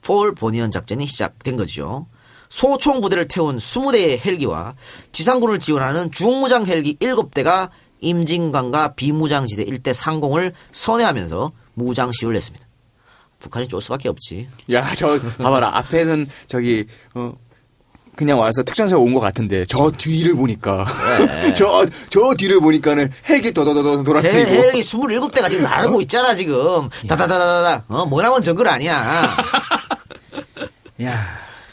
폴 보니언 작전이 시작된 거죠. 소총 부대를 태운 20대의 헬기와 지상군을 지원하는 중무장 헬기 7대가 임진강과 비무장지대 일대 상공을 선회하면서 무장 시위를 했습니다. 북한이 쫄 수밖에 없지. 야, 저 봐봐라. 앞에는 저기 그냥 와서 특전사 온 것 같은데 저 뒤를 보니까 그래. 저 뒤를 보니까는 헬기 더더더더 돌아다니고 헬기 27대가 지금 날고 있잖아 지금. 다다다다다. 뭐라면 정글 아니야. 야,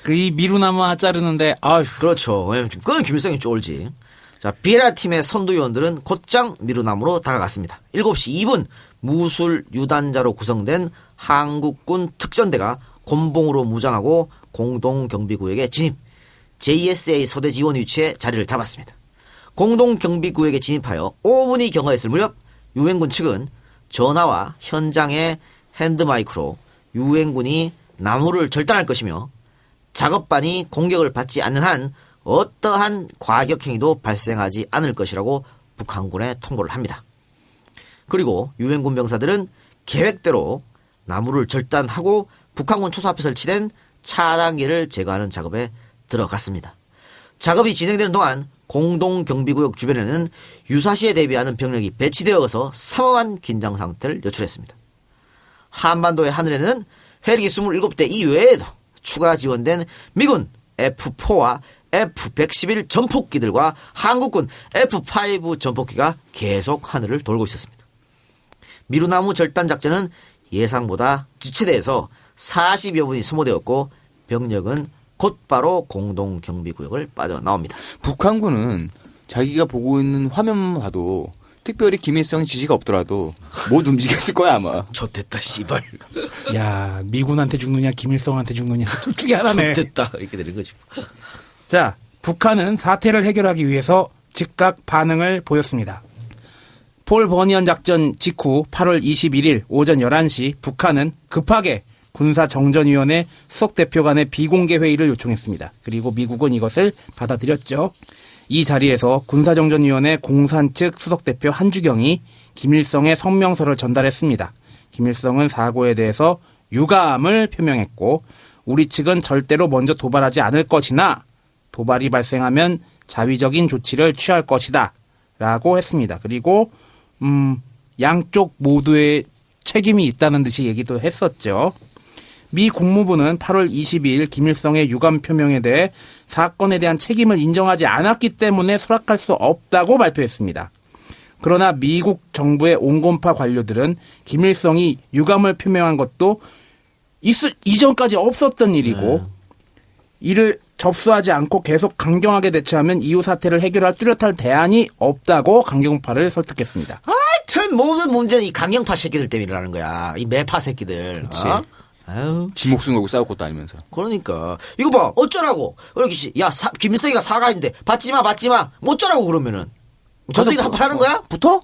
그 이 미루나무 자르는데 아휴. 그렇죠. 왜냐면 그건 김일성이 쫄지. 자, 비에라 팀의 선두위원들은 곧장 미루나무로 다가갔습니다. 7시 2분 무술 유단자로 구성된 한국군 특전대가 곤봉으로 무장하고 공동경비구역에 진입. JSA 소대 지원 위치에 자리를 잡았습니다. 공동경비구역에 진입하여 5분이 경과했을 무렵 유엔군 측은 전화와 현장의 핸드마이크로 유엔군이 나무를 절단할 것이며 작업반이 공격을 받지 않는 한 어떠한 과격행위도 발생하지 않을 것이라고 북한군에 통보를 합니다. 그리고 유엔군 병사들은 계획대로 나무를 절단하고 북한군 초소 앞에 설치된 차단기를 제거하는 작업에 들어갔습니다. 작업이 진행되는 동안 공동경비구역 주변에는 유사시에 대비하는 병력이 배치되어서 삼엄한 긴장 상태를 여출했습니다. 한반도의 하늘에는 헬기 27대 이외에도 추가 지원된 미군 F-4와 F-111 전폭기들과 한국군 F-5 전폭기가 계속 하늘을 돌고 있었습니다. 미루나무 절단 작전은 예상보다 지체돼서 40여 분이 소모되었고 병력은 곧바로 공동경비구역을 빠져나옵니다. 북한군은 자기가 보고 있는 화면만 봐도 특별히 김일성의 지시가 없더라도 못 움직였을 거야 아마. 좋됐다 씨발. 야, 미군한테 죽느냐 김일성한테 죽느냐 둘 중에 하나네. 좋됐다 이렇게 되는 거지. 자, 북한은 사태를 해결하기 위해서 즉각 반응을 보였습니다. 폴 버니언 작전 직후 8월 21일 오전 11시 북한은 급하게 군사정전위원회 수석대표 간의 비공개 회의를 요청했습니다. 그리고 미국은 이것을 받아들였죠. 이 자리에서 군사정전위원회 공산 측 수석대표 한주경이 김일성의 성명서를 전달했습니다. 김일성은 사고에 대해서 유감을 표명했고 우리 측은 절대로 먼저 도발하지 않을 것이나 도발이 발생하면 자위적인 조치를 취할 것이다 라고 했습니다. 그리고 양쪽 모두의 책임이 있다는 듯이 얘기도 했었죠. 미 국무부는 8월 22일 김일성의 유감 표명에 대해 사건에 대한 책임을 인정하지 않았기 때문에 수락할 수 없다고 발표했습니다. 그러나 미국 정부의 온건파 관료들은 김일성이 유감을 표명한 것도 이전까지 없었던 일이고 이를 접수하지 않고 계속 강경하게 대처하면 이후 사태를 해결할 뚜렷한 대안이 없다고 강경파를 설득했습니다. 하여튼 모든 문제는 이 강경파 새끼들 때문이라는 거야. 이 매파 새끼들. 그치. 아유. 지 목숨 걸고 싸울 것도 아니면서. 그러니까 이거 봐 어쩌라고 이렇게 김일성이가 사과했는데 받지 마 뭐 어쩌라고 그러면은 저 새끼들 한판 하는 거야? 붙어?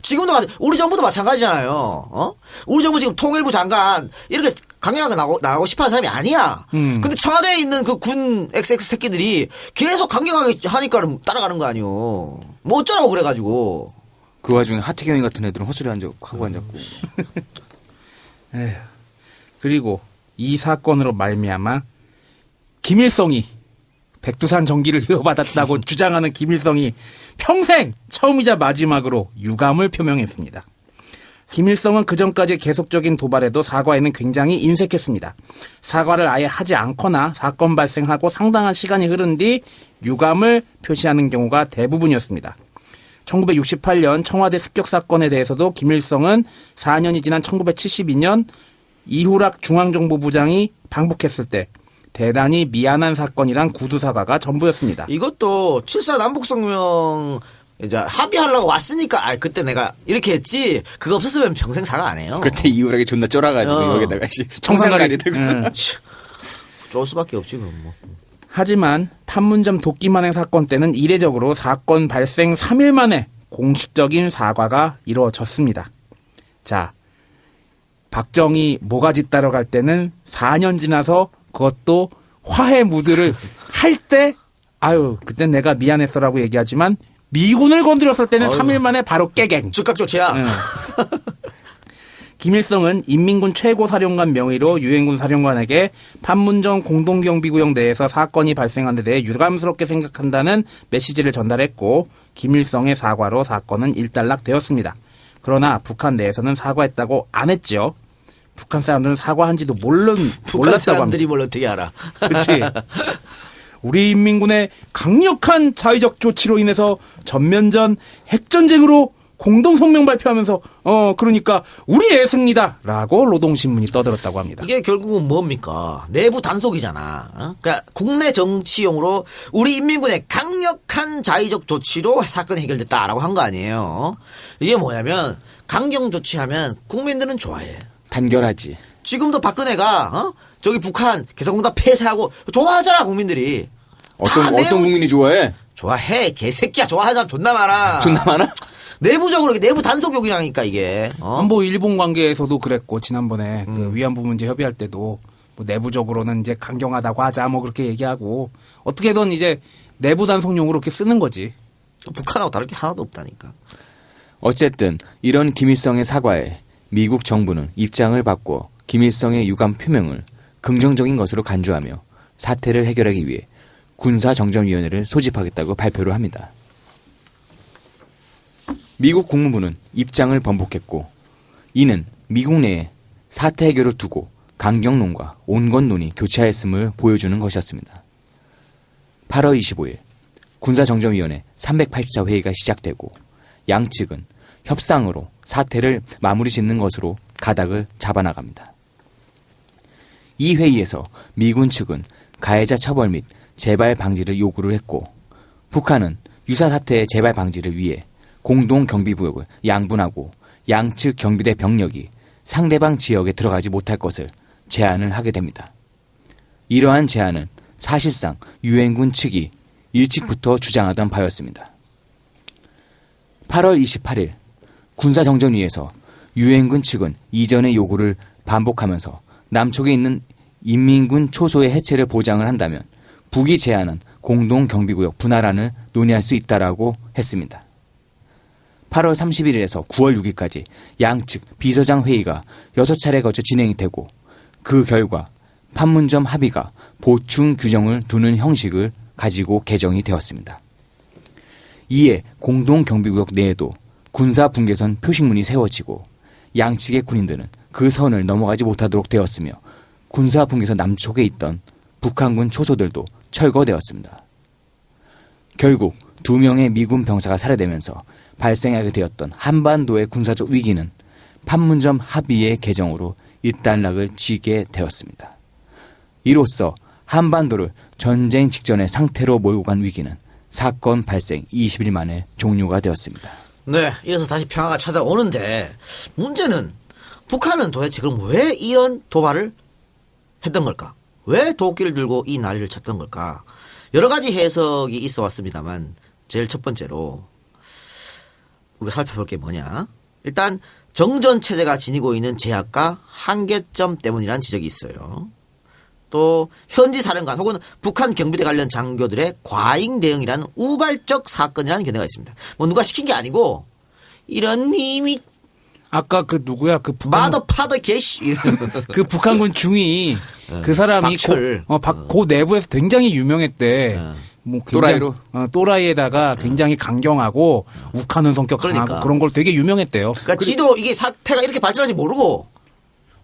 지금도 우리 정부도 마찬가지잖아요. 우리 정부 지금 통일부 장관 이렇게 강경하게 나가고 싶어하는 사람이 아니야. 근데 청와대에 있는 그 군 XX 새끼들이 계속 강경하게 하니까 따라가는 거 아니요. 뭐 어쩌라고 그래가지고. 그 와중에 하태경이 같은 애들은 헛소리 하고 앉았고. 에휴. 그리고 이 사건으로 말미암아 김일성이 백두산 전기를 이어받았다고 주장하는 김일성이 평생 처음이자 마지막으로 유감을 표명했습니다. 김일성은 그전까지 계속적인 도발에도 사과에는 굉장히 인색했습니다. 사과를 아예 하지 않거나 사건 발생하고 상당한 시간이 흐른 뒤 유감을 표시하는 경우가 대부분이었습니다. 1968년 청와대 습격 사건에 대해서도 김일성은 4년이 지난 1972년 이후락 중앙정보부장이 방북했을 때 대단히 미안한 사건이란 구두사과가 전부였습니다. 이것도 7.4 남북성명 이제 합의하려고 왔으니까 그때 내가 이렇게 했지 그거 없었으면 평생 사과 안 해요. 그때 이후락이 존나 쫄아가지고 여기다가 청산가리 들고 쫄 수밖에 없지 그럼 뭐. 하지만 판문점 도끼 만행 사건 때는 이례적으로 사건 발생 3일 만에 공식적인 사과가 이루어졌습니다. 자, 박정희 모가지 따러 갈 때는 4년 지나서 그것도 화해 무드를 할 때 아유 그땐 내가 미안했어라고 얘기하지만 미군을 건드렸을 때는 3일 만에 바로 깨갱. 즉각 조치야. 응. 김일성은 인민군 최고사령관 명의로 유엔군 사령관에게 판문점 공동경비구역 내에서 사건이 발생한 데 대해 유감스럽게 생각한다는 메시지를 전달했고 김일성의 사과로 사건은 일단락되었습니다. 그러나 북한 내에서는 사과했다고 안 했죠. 북한 사람들은 사과한지도 북한 몰랐다고 사람들이 합니다. 뭘 어떻게 알아. 그렇지. 우리 인민군의 강력한 자위적 조치로 인해서 전면전 핵전쟁으로 공동성명 발표하면서 그러니까 우리의 승리다라고 노동신문이 떠들었다고 합니다. 이게 결국은 뭡니까? 내부 단속이잖아. 그러니까 국내 정치용으로 우리 인민군의 강력한 자위적 조치로 사건이 해결됐다라고 한 거 아니에요. 이게 뭐냐면 강경 조치하면 국민들은 좋아해. 단결하지. 지금도 박근혜가 저기 북한 개성공단 폐쇄하고 좋아하잖아 국민들이. 어떤 국민이 좋아해? 좋아해 개새끼야. 좋아하는 사람 존나 많아. 존나 많아? 내부적으로 내부 단속욕이라니까 이게. 뭐 일본 관계에서도 그랬고 지난번에 그 위안부 문제 협의할 때도 뭐 내부적으로는 이제 강경하다고 하자 뭐 그렇게 얘기하고 어떻게든 이제 내부 단속용으로 이렇게 쓰는 거지. 북한하고 다를 게 하나도 없다니까. 어쨌든 이런 김일성의 사과에 미국 정부는 입장을 바꿔 김일성의 유감 표명을 긍정적인 것으로 간주하며 사태를 해결하기 위해 군사정전위원회를 소집하겠다고 발표를 합니다. 미국 국무부는 입장을 번복했고 이는 미국 내에 사태 해결을 두고 강경론과 온건론이 교차했음을 보여주는 것이었습니다. 8월 25일 군사정전위원회 384 회의가 시작되고 양측은 협상으로 사태를 마무리 짓는 것으로 가닥을 잡아나갑니다. 이 회의에서 미군 측은 가해자 처벌 및 재발 방지를 요구를 했고 북한은 유사 사태의 재발 방지를 위해 공동 경비구역을 양분하고 양측 경비대 병력이 상대방 지역에 들어가지 못할 것을 제안을 하게 됩니다. 이러한 제안은 사실상 유엔군 측이 일찍부터 주장하던 바였습니다. 8월 28일 군사정전위에서 유엔군 측은 이전의 요구를 반복하면서 남쪽에 있는 인민군 초소의 해체를 보장을 한다면 북이 제안한 공동경비구역 분할안을 논의할 수 있다라고 했습니다. 8월 31일에서 9월 6일까지 양측 비서장 회의가 6차례 거쳐 진행이 되고 그 결과 판문점 합의가 보충 규정을 두는 형식을 가지고 개정이 되었습니다. 이에 공동경비구역 내에도 군사분계선 표식문이 세워지고 양측의 군인들은 그 선을 넘어가지 못하도록 되었으며 군사분계선 남쪽에 있던 북한군 초소들도 철거되었습니다. 결국 2명의 미군 병사가 살해되면서 발생하게 되었던 한반도의 군사적 위기는 판문점 합의의 개정으로 일단락을 지게 되었습니다. 이로써 한반도를 전쟁 직전의 상태로 몰고 간 위기는 사건 발생 20일 만에 종료가 되었습니다. 네, 이래서 다시 평화가 찾아오는데 문제는 북한은 도대체 그럼 왜 이런 도발을 했던 걸까? 왜 도끼를 들고 이 난리를 쳤던 걸까? 여러 가지 해석이 있어 왔습니다만 제일 첫 번째로 우리가 살펴볼 게 뭐냐? 일단 정전 체제가 지니고 있는 제약과 한계점 때문이라는 지적이 있어요. 또 현지 사령관 혹은 북한 경비대 관련 장교들의 과잉 대응이라는 우발적 사건이라는 견해가 있습니다. 뭐 누가 시킨 게 아니고 이런 이미 아까 그 누구야 그 북한 마더 파더 개씨 그 북한군 중위 그 사람이 박철. 고 내부에서 굉장히 유명했대. 뭐 굉장히, 또라이로? 또라이에다가 굉장히 강경하고 욱하는 성격 강하고 그러니까. 그런 걸 되게 유명했대요. 그러니까 지도 이게 사태가 이렇게 발전할지 모르고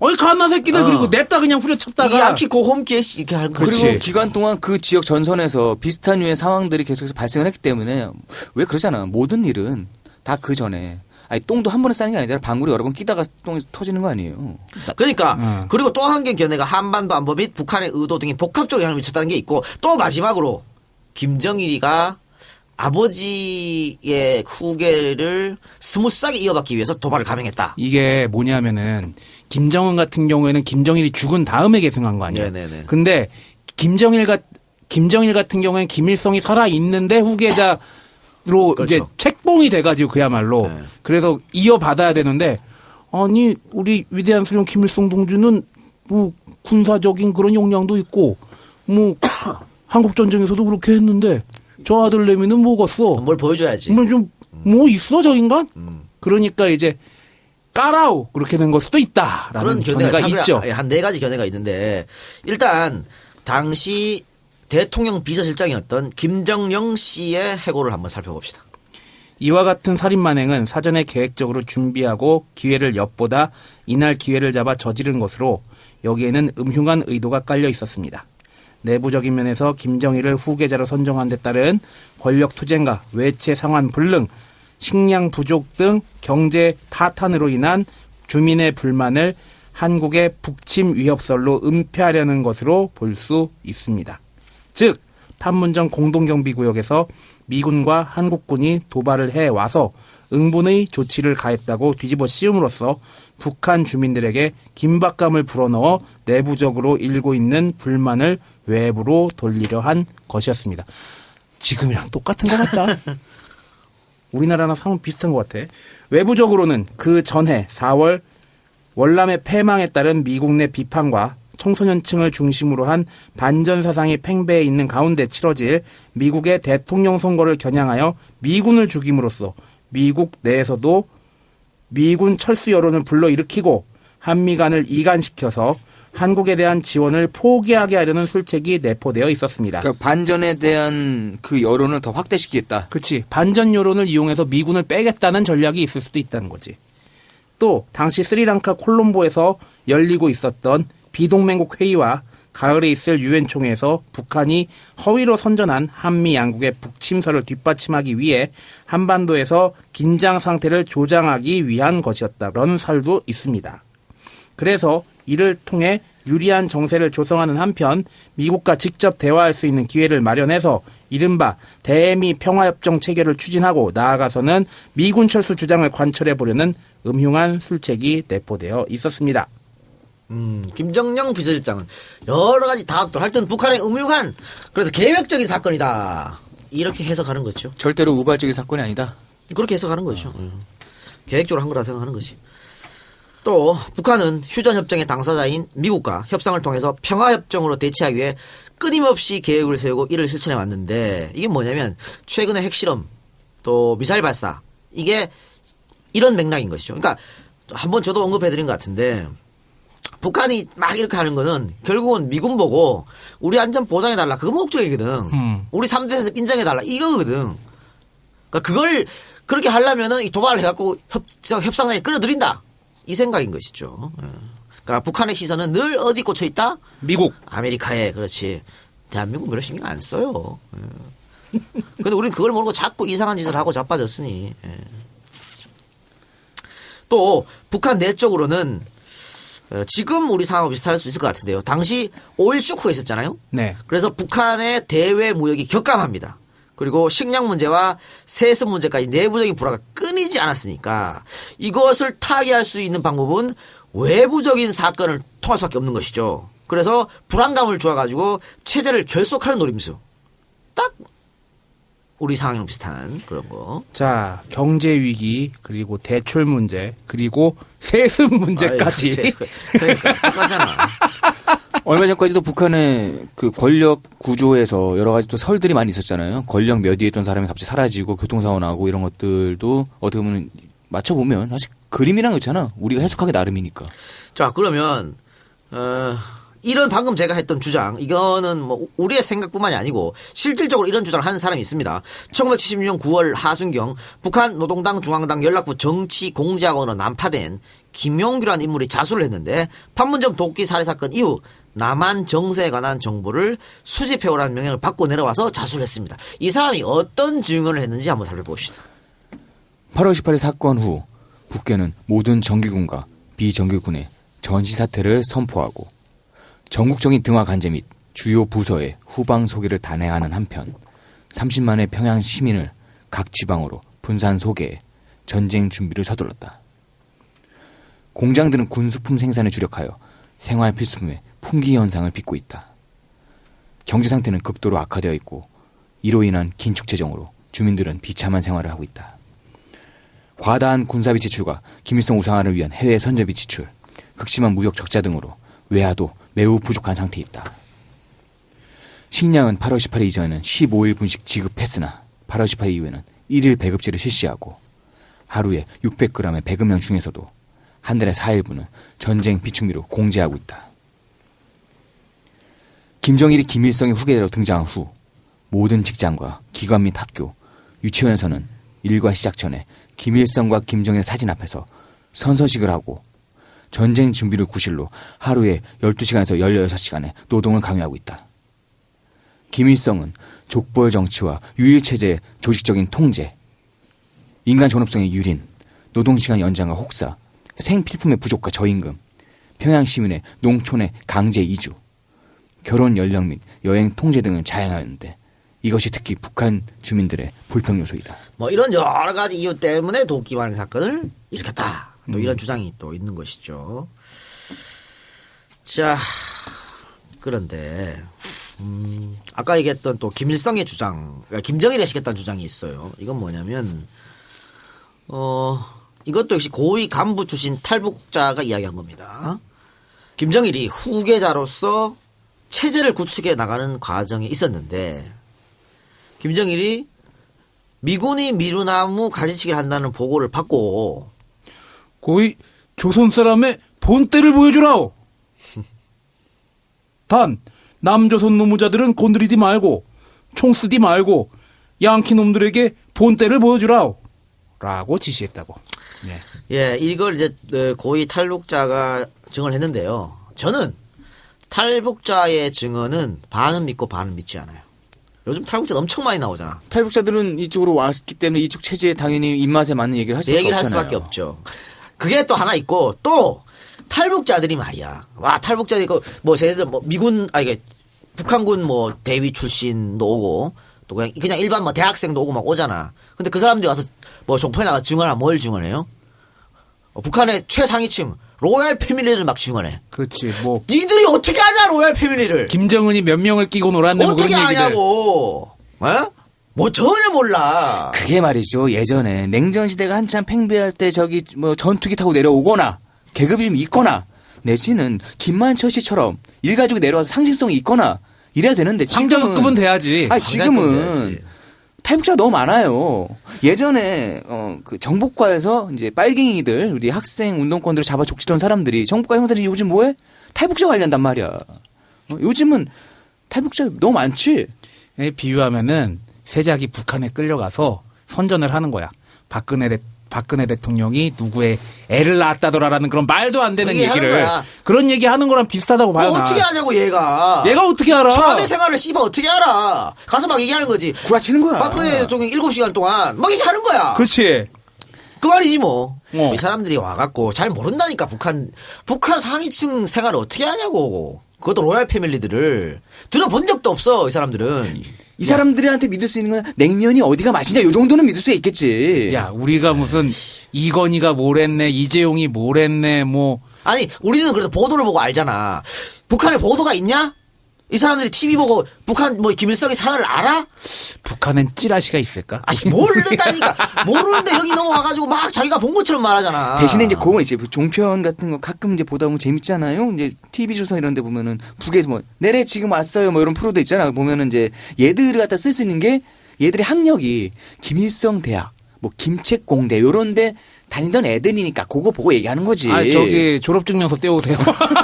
어이 갓나 새끼들 그리고 냅다 그냥 후려쳤다가 이 양키 고홈 개씨 이렇게 하는 거지. 그리고 기간 동안 그 지역 전선에서 비슷한 류의 상황들이 계속해서 발생을 했기 때문에 왜 그러잖아. 모든 일은 다 그 전에 아니 똥도 한 번에 싸는 게 아니잖아. 방울이 여러 번 끼다가 똥이 터지는 거 아니에요. 그러니까 그리고 또 한 개 견해가 한반도 안보 및 북한의 의도 등이 복합적으로 영향을 미쳤다는 게 있고 또 마지막으로 김정일이가 아버지의 후계를 스무스하게 이어받기 위해서 도발을 감행했다. 이게 뭐냐면은 김정은 같은 경우에는 김정일이 죽은 다음에 계승한 거 아니야. 네네네. 근데 김정일 같은 경우에는 김일성이 살아 있는데 후계자로 그렇죠. 이제 책봉이 돼가지고 그야말로 네. 그래서 이어받아야 되는데 아니 우리 위대한 수령 김일성 동지는 뭐 군사적인 그런 역량도 있고 뭐 한국 전쟁에서도 그렇게 했는데 저 아들 내미는 뭐겠어? 뭘 보여줘야지. 뭐 있어 저 인간? 그러니까 이제 까라우 그렇게 된 걸 수도 있다라는 그런 견해가 있죠. 한 네 가지 견해가 있는데 일단 당시 대통령 비서실장이었던 김정영 씨의 해고를 한번 살펴봅시다. 이와 같은 살인 만행은 사전에 계획적으로 준비하고 기회를 엿보다 이날 기회를 잡아 저지른 것으로 여기에는 음흉한 의도가 깔려 있었습니다. 내부적인 면에서 김정일을 후계자로 선정한 데 따른 권력 투쟁과 외채 상환 불능, 식량 부족 등 경제 파탄으로 인한 주민의 불만을 한국의 북침 위협설로 은폐하려는 것으로 볼 수 있습니다. 즉 판문점 공동경비구역에서 미군과 한국군이 도발을 해와서 응분의 조치를 가했다고 뒤집어 씌움으로써 북한 주민들에게 긴박감을 불어넣어 내부적으로 일고 있는 불만을 외부로 돌리려 한 것이었습니다. 지금이랑 똑같은 것 같다. 우리나라랑 상황 비슷한 것 같아. 외부적으로는 그 전해 4월 월남의 패망에 따른 미국 내 비판과 청소년층을 중심으로 한 반전 사상이 팽배해 있는 가운데 치러질 미국의 대통령 선거를 겨냥하여 미군을 죽임으로써 미국 내에서도 미군 철수 여론을 불러일으키고 한미 간을 이간시켜서 한국에 대한 지원을 포기하게 하려는 술책이 내포되어 있었습니다. 그러니까 반전에 대한 그 여론을 더 확대시키겠다. 그렇지. 반전 여론을 이용해서 미군을 빼겠다는 전략이 있을 수도 있다는 거지. 또 당시 스리랑카 콜롬보에서 열리고 있었던 비동맹국 회의와 가을에 있을 유엔 총회에서 북한이 허위로 선전한 한미 양국의 북침설을 뒷받침하기 위해 한반도에서 긴장 상태를 조장하기 위한 것이었다는 설도 있습니다. 그래서 이를 통해 유리한 정세를 조성하는 한편 미국과 직접 대화할 수 있는 기회를 마련해서 이른바 대미 평화협정 체결을 추진하고 나아가서는 미군 철수 주장을 관철해 보려는 음흉한 술책이 내포되어 있었습니다. 김정영 비서실장은 여러 가지 다각도 하여튼 북한의 음흉한 그래서 계획적인 사건이다 이렇게 해석하는 거죠. 절대로 우발적인 사건이 아니다. 그렇게 해석하는 거죠. 계획적으로 한 거라 생각하는 거지. 또 북한은 휴전협정의 당사자인 미국과 협상을 통해서 평화협정으로 대치하기 위해 끊임없이 계획을 세우고 이를 실천해 왔는데 이게 뭐냐면 최근의 핵실험 또 미사일 발사 이게 이런 맥락인 것이죠. 그러니까 한번 저도 언급해드린 것 같은데 북한이 막 이렇게 하는 거는 결국은 미군 보고 우리 안전 보장해달라 그거 목적이거든. 우리 3대에서 인정해달라 이거거든. 그러니까 그걸 그렇게 하려면은 이 도발을 해갖고 협상장에 끌어들인다. 이 생각인 것이죠. 그러니까 북한의 시선은 늘 어디 꽂혀 있다? 미국. 아메리카에 그렇지. 대한민국 별로 신경 안 써요. 근데 우리는 그걸 모르고 자꾸 이상한 짓을 하고 자빠졌으니. 또 북한 내적으로는 지금 우리 상황과 비슷할 수 있을 것 같은데요. 당시 5.1 쇼크가 있었잖아요. 네. 그래서 북한의 대외 무역이 격감합니다. 그리고 식량 문제와 세습 문제까지 내부적인 불화가 끊이지 않았으니까 이것을 타개할 수 있는 방법은 외부적인 사건을 통할 수밖에 없는 것이죠. 그래서 불안감을 주어가지고 체제를 결속하는 노림수. 딱 우리 상황이랑 비슷한 그런 거. 자, 경제 위기 그리고 대출 문제 그리고 세습 문제까지. 아유, 그러니까 똑같잖아. 얼마 전까지도 북한의 그 권력 구조에서 여러 가지 또 설들이 많이 있었잖아요. 권력 몇 위에 있던 사람이 갑자기 사라지고 교통사고 나고 이런 것들도 어떻게 보면 맞춰보면 사실 그림이랑 그렇잖아. 우리가 해석하기 나름이니까. 자, 그러면 이런 방금 제가 했던 주장 이거는 뭐 우리의 생각뿐만이 아니고 실질적으로 이런 주장을 하는 사람이 있습니다. 1976년 9월 하순경 북한 노동당 중앙당 연락부 정치공작원으로 난파된 김용규라는 인물이 자수를 했는데 판문점 도끼 살해 사건 이후 남한 정세에 관한 정보를 수집해오라는 명령을 받고 내려와서 자수를 했습니다. 이 사람이 어떤 증언을 했는지 한번 살펴봅시다. 8월 18일 사건 후 국회는 모든 정규군과 비정규군의 전시 사태를 선포하고 전국적인 등화 간제 및 주요 부서의 후방 소개를 단행하는 한편 30만의 평양 시민을 각 지방으로 분산 소개해 전쟁 준비를 서둘렀다. 공장들은 군수품 생산에 주력하여 생활 필수품의 품귀 현상을 빚고 있다. 경제 상태는 극도로 악화되어 있고 이로 인한 긴축 재정으로 주민들은 비참한 생활을 하고 있다. 과다한 군사비 지출과 김일성 우상화를 위한 해외 선전비 지출, 극심한 무역 적자 등으로 외화도 매우 부족한 상태에 있다. 식량은 8월 18일 이전에는 15일 분씩 지급했으나 8월 18일 이후에는 1일 배급제를 실시하고 하루에 600g의 배급량 중에서도 한 달에 4일분은 전쟁 비축미로 공제하고 있다. 김정일이 김일성의 후계자로 등장한 후 모든 직장과 기관 및 학교, 유치원에서는 일과 시작 전에 김일성과 김정일 사진 앞에서 선서식을 하고 전쟁 준비를 구실로 하루에 12시간에서 16시간의 노동을 강요하고 있다. 김일성은 족벌 정치와 유일체제의 조직적인 통제, 인간 존엄성의 유린, 노동시간 연장과 혹사, 생필품의 부족과 저임금, 평양 시민의 농촌의 강제 이주, 결혼 연령 및 여행 통제 등을 자행하였는데 이것이 특히 북한 주민들의 불평 요소이다. 뭐 이런 여러 가지 이유 때문에 도끼발행 사건을 일으켰다. 또 이런 주장이 또 있는 것이죠. 자, 그런데 아까 얘기했던 또 김일성의 주장, 그러니까 김정일이 시켰다는 주장이 있어요. 이건 뭐냐면 이것도 역시 고위 간부 출신 탈북자가 이야기한 겁니다. 김정일이 후계자로서 체제를 구축해 나가는 과정에 있었는데 김정일이 미군이 미루나무 가지치기를 한다는 보고를 받고 고이 조선 사람의 본때를 보여주라오. 단 남조선 노무자들은 건드리지 말고 총 쓰지 말고 양키 놈들에게 본때를 보여주라오. 라고 지시했다고. 예. 예, 이걸 이제 고위 탈북자가 증언을 했는데요. 저는 탈북자의 증언은 반은 믿고 반은 믿지 않아요. 요즘 탈북자 엄청 많이 나오잖아. 탈북자들은 이쪽으로 왔기 때문에 이쪽 체제에 당연히 입맛에 맞는 얘기를 할 수밖에 얘기를 할 없잖아요. 수밖에 없죠. 그게 또 하나 있고 또 탈북자들이 말이야. 와 탈북자들이 뭐 쟤네들 뭐 미군 이게 북한군 뭐 대위 출신도 오고 또 그냥 일반 뭐 대학생도 오고 막 오잖아. 근데 그 사람들이 와서 뭐 종편에 나가 증언하면 뭘 증언해요? 북한의 최상위층 로얄 패밀리를 막 증언해. 그렇지. 뭐 니들이 어떻게 아냐 로얄 패밀리를. 김정은이 몇 명을 끼고 놀았네. 뭐 어떻게 그런 얘기들. 아냐고. 어? 뭐 전혀 몰라. 그게 말이죠. 예전에 냉전 시대가 한참 팽배할 때 저기 뭐 전투기 타고 내려오거나 계급이 좀 있거나 내지는 김만철 씨처럼 일가족이 내려와서 상징성이 있거나 이래야 되는데 상정급은 돼야지. 아니 지금은 탈북자가 너무 많아요. 예전에 그 정복과에서 이제 빨갱이들 우리 학생 운동권들을 잡아 족치던 사람들이 정복과 형들이 요즘 뭐해? 탈북자 관리한단 말이야. 요즘은 탈북자 너무 많지. 비유하면은 세작이 북한에 끌려가서 선전을 하는 거야. 박근혜 대통령이 누구의 애를 낳았다더라라는 그런 말도 안 되는 얘기하는 얘기를 거야. 그런 얘기 하는 거랑 비슷하다고 봐요. 어떻게 하냐고 얘가. 얘가 어떻게 알아? 청와대 생활을 씨발 어떻게 알아. 가서 막 얘기하는 거지. 구라치는 거야. 박근혜 대통령 7시간 동안 막 얘기하는 거야. 그렇지. 그 말이지 뭐. 어. 이 사람들이 와갖고 잘 모른다니까 북한 상위층 생활을 어떻게 하냐고. 그것도 로얄 패밀리들을 들어본 적도 없어 이 사람들은. 이 사람들한테 믿을 수 있는 건 냉면이 어디가 맛있냐 요 정도는 믿을 수 있겠지. 야, 우리가 무슨 이건희가 뭘했네, 이재용이 뭘했네, 뭐. 아니 우리는 그래도 보도를 보고 알잖아. 북한에 보도가 있냐? 이 사람들이 TV 보고 북한 뭐 김일성이 상을 알아? 북한엔 찌라시가 있을까? 아니 모르다니까. 모르는데 여기 넘어와가지고 막 자기가 본 것처럼 말하잖아. 대신에 이제 그건 이제 종편 같은 거 가끔 이제 보다 보면 재밌잖아요. 이제 TV 조선 이런 데 보면은 북에서 뭐 내래 지금 왔어요 뭐 이런 프로도 있잖아. 보면은 이제 얘들을 갖다 쓸 수 있는 게 얘들의 학력이 김일성 대학 뭐 김책공대 요런데 다니던 애들이니까 그거 보고 얘기하는 거지. 아, 저기 졸업증명서 떼오세요.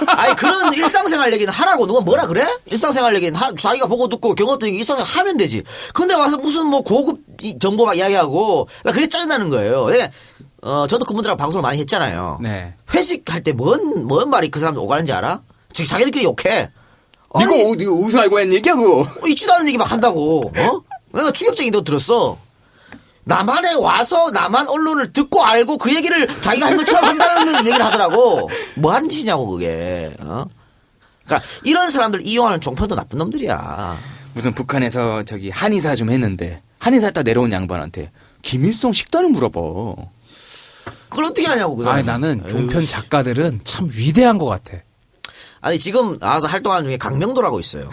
아니 그런 일상생활 얘기는 하라고. 누가 뭐라 그래? 일상생활 얘기는 자기가 보고 듣고 경험했던 얘기 일상생활 하면 되지. 근데 와서 무슨 뭐 고급 정보 막 이야기하고 나 그게 짜증나는 거예요. 네. 저도 그분들하고 방송을 많이 했잖아요. 네. 회식할 때 뭔 말이 그 사람들 오가는지 알아? 지금 자기들끼리 욕해. 네가 어디서 알고 한 얘기야 그거. 있지도 않은 얘기 막 한다고. 내가 충격적인 거 들었어. 남한에 와서 남한 언론을 듣고 알고 그 얘기를 자기가 한 것처럼 한다는 얘기를 하더라고. 뭐 하는 짓이냐고 그게. 그러니까 이런 사람들 이용하는 종편도 나쁜 놈들이야. 무슨 북한에서 저기 한의사 좀 했는데 한의사 했다 내려온 양반한테 김일성 식단을 물어봐. 그걸 어떻게 하냐고 그 사람. 아니, 나는 종편 작가들은 참 위대한 것 같아. 아니 지금 나와서 활동하는 중에 강명도라고 있어요.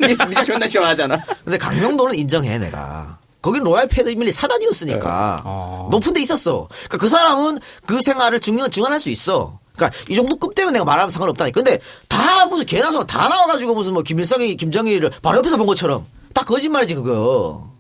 네가 존나 시원하잖아. 근데 강명도는 인정해 내가. 거긴 로얄 패밀리 사단이었으니까 높은 데 있었어. 그러니까 그 사람은 그 생활을 증언할 수 있어. 그러니까 이 정도 급 때문에 내가 말하면 상관없다니까. 근데 다 무슨 개나 소나 다 나와가지고 무슨 뭐 김일성이 김정일을 바로 옆에서 본 것처럼 딱 거짓말이지 그거.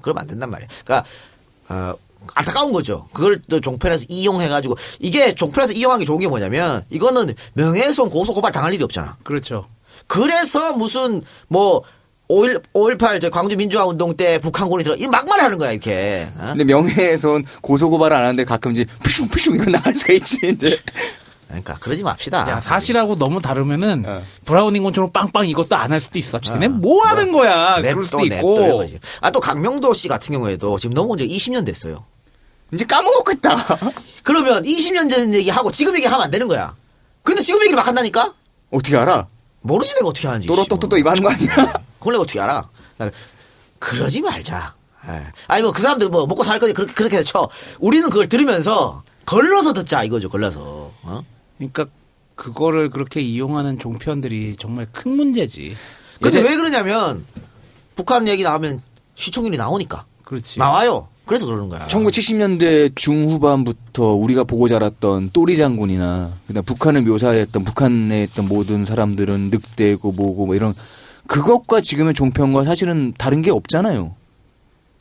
그러면 안 된단 말이야. 그러니까 안타까운 거죠. 그걸 또 종편에서 이용해가지고 이게 종편에서 이용하기 좋은 게 뭐냐면 이거는 명예훼손 고소 고발 당할 일이 없잖아. 그렇죠. 그래서 무슨 뭐 5.18 저 광주 민주화 운동 때 북한군이 들어 이 막말 하는 거야 이렇게. 근데 명예훼손 고소고발 안 하는데 가끔 이제 푸슝푸슝 이거 나갈 수가 있지 이제. 그러니까 그러지 맙시다. 야, 사실하고 너무 다르면은 브라우닝 권처럼 빵빵 이것도 안 할 수도 있어. 쟤네 어. 뭐 하는 거야? 그럴 수도 있고. 또 강명도 씨 같은 경우에도 지금 넘어온 지 20년 됐어요. 이제 까먹었겠다. 그러면 20년 전 얘기하고 지금 얘기하면 안 되는 거야. 근데 지금 얘기를 막 한다니까? 어떻게 알아? 모르지 내가 어떻게 하는지. 또또또또 이거 하는 거 아니야? 그걸 내가 어떻게 알아? 그러지 말자. 아니 뭐 그 사람들 뭐 먹고 살 거니 그렇게 쳐. 우리는 그걸 들으면서 걸러서 듣자 이거죠. 걸러서. 그러니까 그거를 그렇게 이용하는 종편들이 정말 큰 문제지. 근데 왜 그러냐면 북한 얘기 나오면 시청률이 나오니까. 그렇지. 나와요. 그래서 그러는 거야. 1970년대 중후반부터 우리가 보고 자랐던 또리 장군이나 그다음 북한을 묘사했던 북한에 있던 모든 사람들은 늑대고 뭐고 뭐 이런 그것과 지금의 종편과 사실은 다른 게 없잖아요.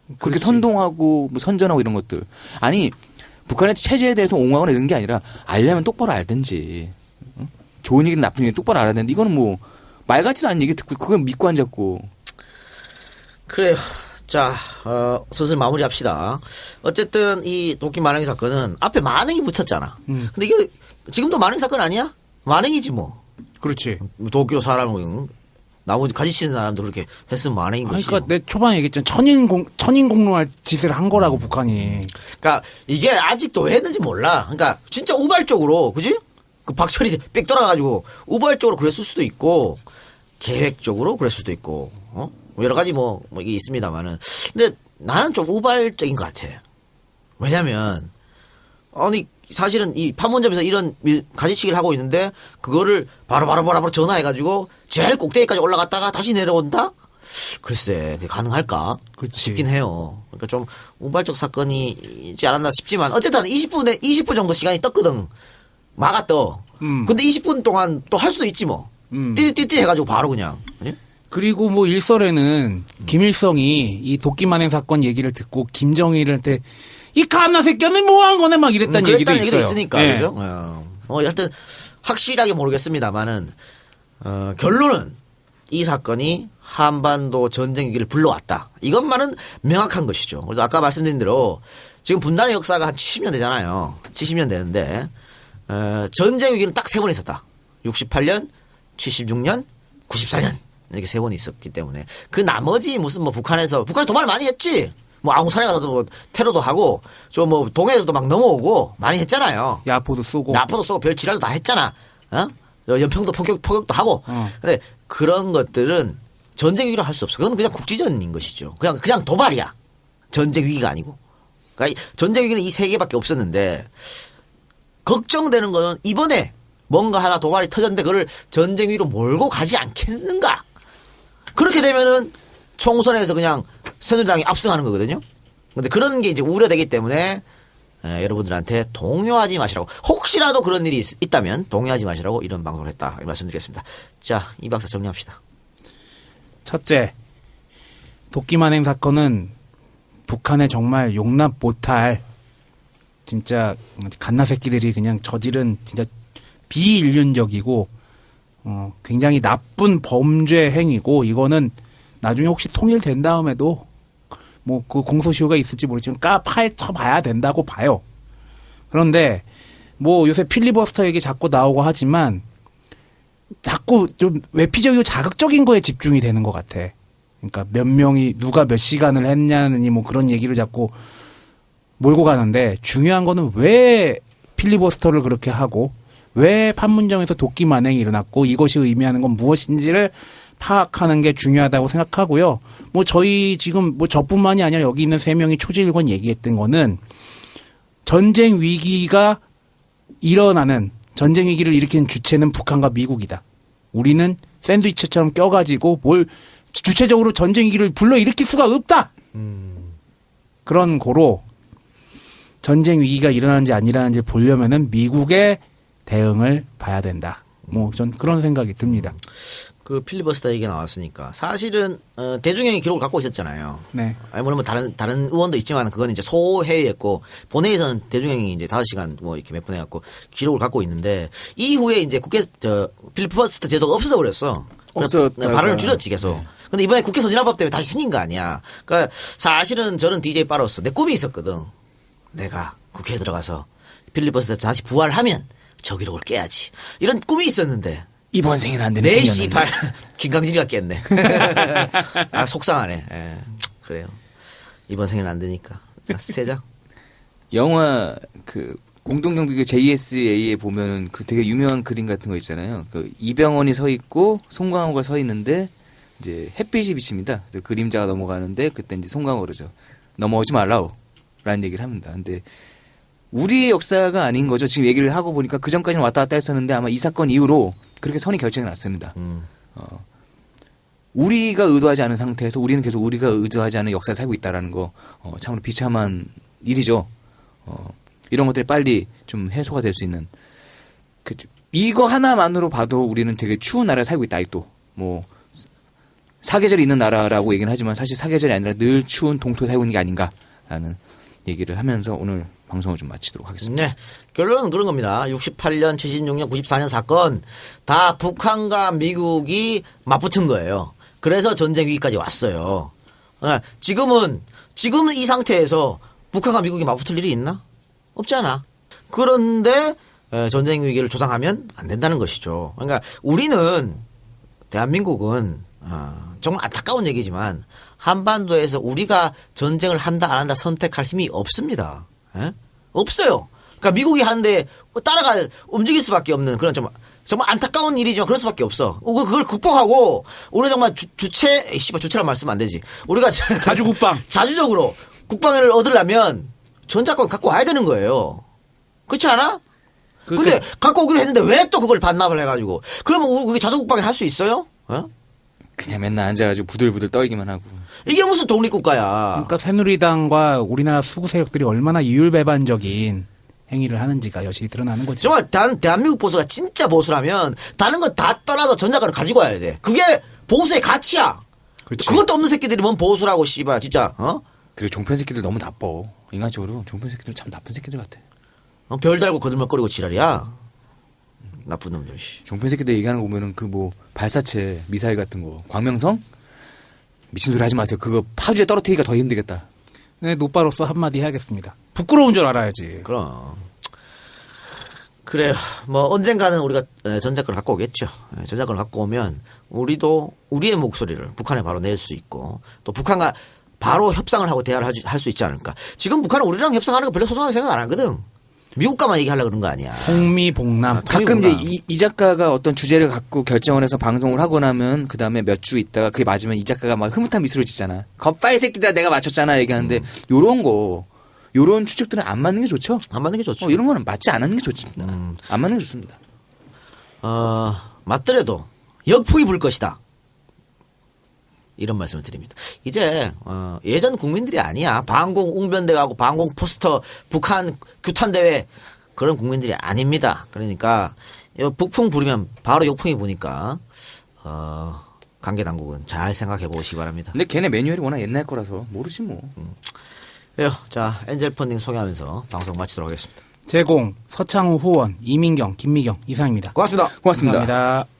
그렇게 그렇지. 선동하고 뭐 선전하고 이런 것들. 아니 북한의 체제에 대해서 옹호하거나 이런 게 아니라 알려면 똑바로 알든지. 응? 좋은 얘기든 나쁜 얘기든 똑바로 알아야 되는데 이거는 뭐 말 같지도 않은 얘기 듣고 그걸 믿고 앉았고. 그래요. 자, 슬슬 마무리합시다. 어쨌든 이 도끼 만행이 사건은 앞에 만행이 붙었잖아. 근데 이게 지금도 만행 사건 아니야? 만행이지 뭐. 그렇지. 도끼로 사람을 나머지 가지치는 사람도 그렇게 했으면 만행인 아니, 것이죠. 그러니까 내 초반에 얘기했잖아. 천인공노할 짓을 한 거라고 북한이. 그러니까 이게 아직도 왜 했는지 몰라. 그러니까 진짜 우발적으로, 그지? 그 박철이 빽 돌아가지고 우발적으로 그랬을 수도 있고 계획적으로 그랬을 수도 있고, 여러 가지 뭐 이게 있습니다만은. 근데 나는 좀 우발적인 것 같아. 왜냐면, 아니, 사실은 이 판문점에서 이런 가지치기를 하고 있는데, 그거를 바로 전화해가지고, 제일 꼭대기까지 올라갔다가 다시 내려온다? 글쎄, 그게 가능할까? 그치. 싶긴 해요. 그러니까 좀 우발적 사건이지 않았나 싶지만, 어쨌든 20분 정도 시간이 떴거든. 막았어. 근데 20분 동안 또 할 수도 있지 뭐. 띠띠띠 해가지고 바로 그냥. 예? 그리고 뭐 일설에는 김일성이 이 도끼만행 사건 얘기를 듣고 김정일한테 이 갓나 새끼는 뭐 한 거네 막 이랬다는 얘기도 그랬다는 얘기도 있어요. 있으니까. 네. 그죠? 하여튼 확실하게 모르겠습니다만은 결론은 이 사건이 한반도 전쟁 위기를 불러왔다. 이것만은 명확한 것이죠. 그래서 아까 말씀드린 대로 지금 분단의 역사가 한 70년 되잖아요. 70년 되는데 전쟁 위기는 딱 세 번 있었다. 68년, 76년, 94년 이렇게 세 번 있었기 때문에 그 나머지 무슨 뭐 북한에서 도발 많이 했지. 뭐 아웅산에 가서도 뭐 테러도 하고 좀 뭐 동해에서도 막 넘어오고 많이 했잖아요. 야포도 쏘고. 야포도 쏘고 별 지랄도 다 했잖아. 연평도 포격도 하고. 근데 그런 것들은 전쟁 위기로 할 수 없어. 그건 그냥 국지전인 것이죠. 그냥 도발이야. 전쟁 위기가 아니고. 그러니까 전쟁 위기는 이 세 개밖에 없었는데 걱정되는 거는 이번에 뭔가 하나 도발이 터졌는데 그걸 전쟁 위로 몰고 가지 않겠는가. 그렇게 되면은 총선에서 그냥 새누리당이 압승하는 거거든요. 근데 그런 게 이제 우려되기 때문에 여러분들한테 동요하지 마시라고. 혹시라도 그런 일이 있다면 동요하지 마시라고 이런 방송을 했다. 말씀드리겠습니다. 자, 이 박사 정리합시다. 첫째, 도끼만행 사건은 북한에 정말 용납 못할 진짜 갓나 새끼들이 그냥 저지른 진짜 비인륜적이고 굉장히 나쁜 범죄 행위고 이거는 나중에 혹시 통일된 다음에도 뭐 그 공소시효가 있을지 모르지만 파헤쳐 봐야 된다고 봐요. 그런데 뭐 요새 필리버스터 얘기 자꾸 나오고 하지만 자꾸 좀 외피적이고 자극적인 거에 집중이 되는 것 같아. 그러니까 몇 명이 누가 몇 시간을 했냐니 뭐 그런 얘기를 자꾸 몰고 가는데 중요한 거는 왜 필리버스터를 그렇게 하고 왜 판문점에서 도끼 만행이 일어났고 이것이 의미하는 건 무엇인지를 파악하는 게 중요하다고 생각하고요. 뭐 저희 지금 뭐 저뿐만이 아니라 여기 있는 3명이 초지일관 얘기했던 거는 전쟁 위기가 일어나는 전쟁 위기를 일으킨 주체는 북한과 미국이다. 우리는 샌드위치처럼 껴가지고 뭘 주체적으로 전쟁 위기를 불러일으킬 수가 없다. 그런 고로 전쟁 위기가 일어나는지 안 일어나는지 보려면은 미국의 대응을 봐야 된다. 뭐 전 그런 생각이 듭니다. 그 필리버스터 얘기가 나왔으니까 사실은 대중형이 기록을 갖고 있었잖아요. 네. 아니 물론 뭐 다른 의원도 있지만 그건 이제 소회의였고 본회의에서는 대중형이 이제 5시간 뭐 이렇게 몇 분 해갖고 기록을 갖고 있는데 이후에 이제 국회 필리버스터 제도가 없어져 버렸어. 없어졌다가. 발언을 줄였지 계속. 네. 근데 이번에 국회 선진화법 때문에 다시 생긴 거 아니야. 그러니까 사실은 저는 DJ 빠로서 내 꿈이 있었거든. 내가 국회에 들어가서 필리버스터 다시 부활하면 저 기록을 깨야지. 이런 꿈이 있었는데. 이번 생에는 안 되는 네, 꿈이었는데. 씨발. 김강진이가 깼네. 아, 속상하네. 예. 그래요. 이번 생에는 안 되니까. 자, 세자. 영화 그 공동경비구 JSA에 보면은 그 되게 유명한 그림 같은 거 있잖아요. 그 이병헌이 서 있고 송강호가 서 있는데 이제 햇빛이 비칩니다. 그림자가 넘어가는데 그때 이제 송강호 그러죠. 넘어오지 말라오라는 얘기를 합니다. 근데 우리의 역사가 아닌 거죠. 지금 얘기를 하고 보니까 그 전까지는 왔다 갔다 했었는데 아마 이 사건 이후로 그렇게 선이 결정이 났습니다. 우리가 의도하지 않은 상태에서 우리는 계속 우리가 의도하지 않은 역사를 살고 있다라는 거 참으로 비참한 일이죠. 이런 것들이 빨리 좀 해소가 될 수 있는 이거 하나만으로 봐도 우리는 되게 추운 나라에 살고 있다. 아직도 뭐 사계절이 있는 나라라고 얘기는 하지만 사실 사계절이 아니라 늘 추운 동토에 살고 있는 게 아닌가라는 얘기를 하면서 오늘 방송을 좀 마치도록 하겠습니다. 네. 결론은 그런 겁니다. 68년, 76년, 94년 사건 다 북한과 미국이 맞붙은 거예요. 그래서 전쟁 위기까지 왔어요. 지금은 이 상태에서 북한과 미국이 맞붙을 일이 있나? 없잖아. 그런데 전쟁 위기를 조장하면 안 된다는 것이죠. 그러니까 우리는 대한민국은 정말 안타까운 얘기지만 한반도에서 우리가 전쟁을 한다 안 한다 선택할 힘이 없습니다. 예? 없어요. 그러니까 미국이 하는데 따라가 움직일 수밖에 없는 그런 정말 안타까운 일이지만 그럴 수밖에 없어. 그걸 극복하고 우리 정말 주체란 말쓰면 안 되지. 우리가 자주 국방. 자주적으로 국방을 얻으려면 전자권 갖고 와야 되는 거예요. 그렇지 않아? 근데 갖고 오기로 했는데 왜 또 그걸 반납을 해가지고 그러면 우리 자주 국방을 할 수 있어요? 어? 그냥 맨날 앉아가지고 부들부들 떨기만 하고. 이게 무슨 독립국가야. 그러니까 새누리당과 우리나라 수구 세력들이 얼마나 이율배반적인 행위를 하는지가 여실히 드러나는 거죠. 정말 대한민국 보수가 진짜 보수라면 다른 건 다 떠나서 전자권을 가지고 와야 돼. 그게 보수의 가치야. 그치. 그것도 없는 새끼들이 뭔 보수라고 씨발 진짜. 그리고 종편 새끼들 너무 나빠. 인간적으로 종편 새끼들 참 나쁜 새끼들 같아. 별 달고 거들먹거리고 지랄이야. 나쁜 놈들 씨. 종편 새끼들 얘기하는 거 보면은 그 뭐 발사체 미사일 같은 거 광명성 미친 소리 하지 마세요. 그거 파주에 떨어뜨리기가 더 힘들겠다. 네, 노빠로서 한마디 해야겠습니다. 부끄러운 줄 알아야지. 그럼. 그래요. 뭐 언젠가는 우리가 전자권을 갖고 오겠죠. 전자권을 갖고 오면 우리도 우리의 목소리를 북한에 바로 낼 수 있고 또 북한과 바로 협상을 하고 대화를 할 수 있지 않을까. 지금 북한은 우리랑 협상하는 거 별로 소중하게 생각 안 하거든. 미국과만 얘기하려고 그런 거 아니야. 통미봉남. 가끔 이제 이 작가가 어떤 주제를 갖고 결정을 해서 방송을 하고 나면 그 다음에 몇 주 있다가 그게 맞으면 이 작가가 막 흐뭇한 미소를 짓잖아. 겁빨 새끼들아 내가 맞췄잖아 얘기하는데 요런 추측들은 안 맞는 게 좋죠. 안 맞는 게 좋죠. 이런 거는 맞지 않는 게 좋습니다. 안 맞는 게 좋습니다. 맞더라도 역풍이 불 것이다. 이런 말씀을 드립니다. 이제 예전 국민들이 아니야. 방공 웅변대회하고 방공 포스터 북한 규탄대회 그런 국민들이 아닙니다. 그러니까 북풍 부리면 바로 역풍이 부니까 관계당국은 잘 생각해 보시기 바랍니다. 근데 걔네 매뉴얼이 워낙 옛날 거라서 모르지 뭐. 그래요. 자, 엔젤 펀딩 소개하면서 방송 마치도록 하겠습니다. 제공 서창우 후원 이민경 김미경 이상입니다. 고맙습니다. 고맙습니다. 감사합니다.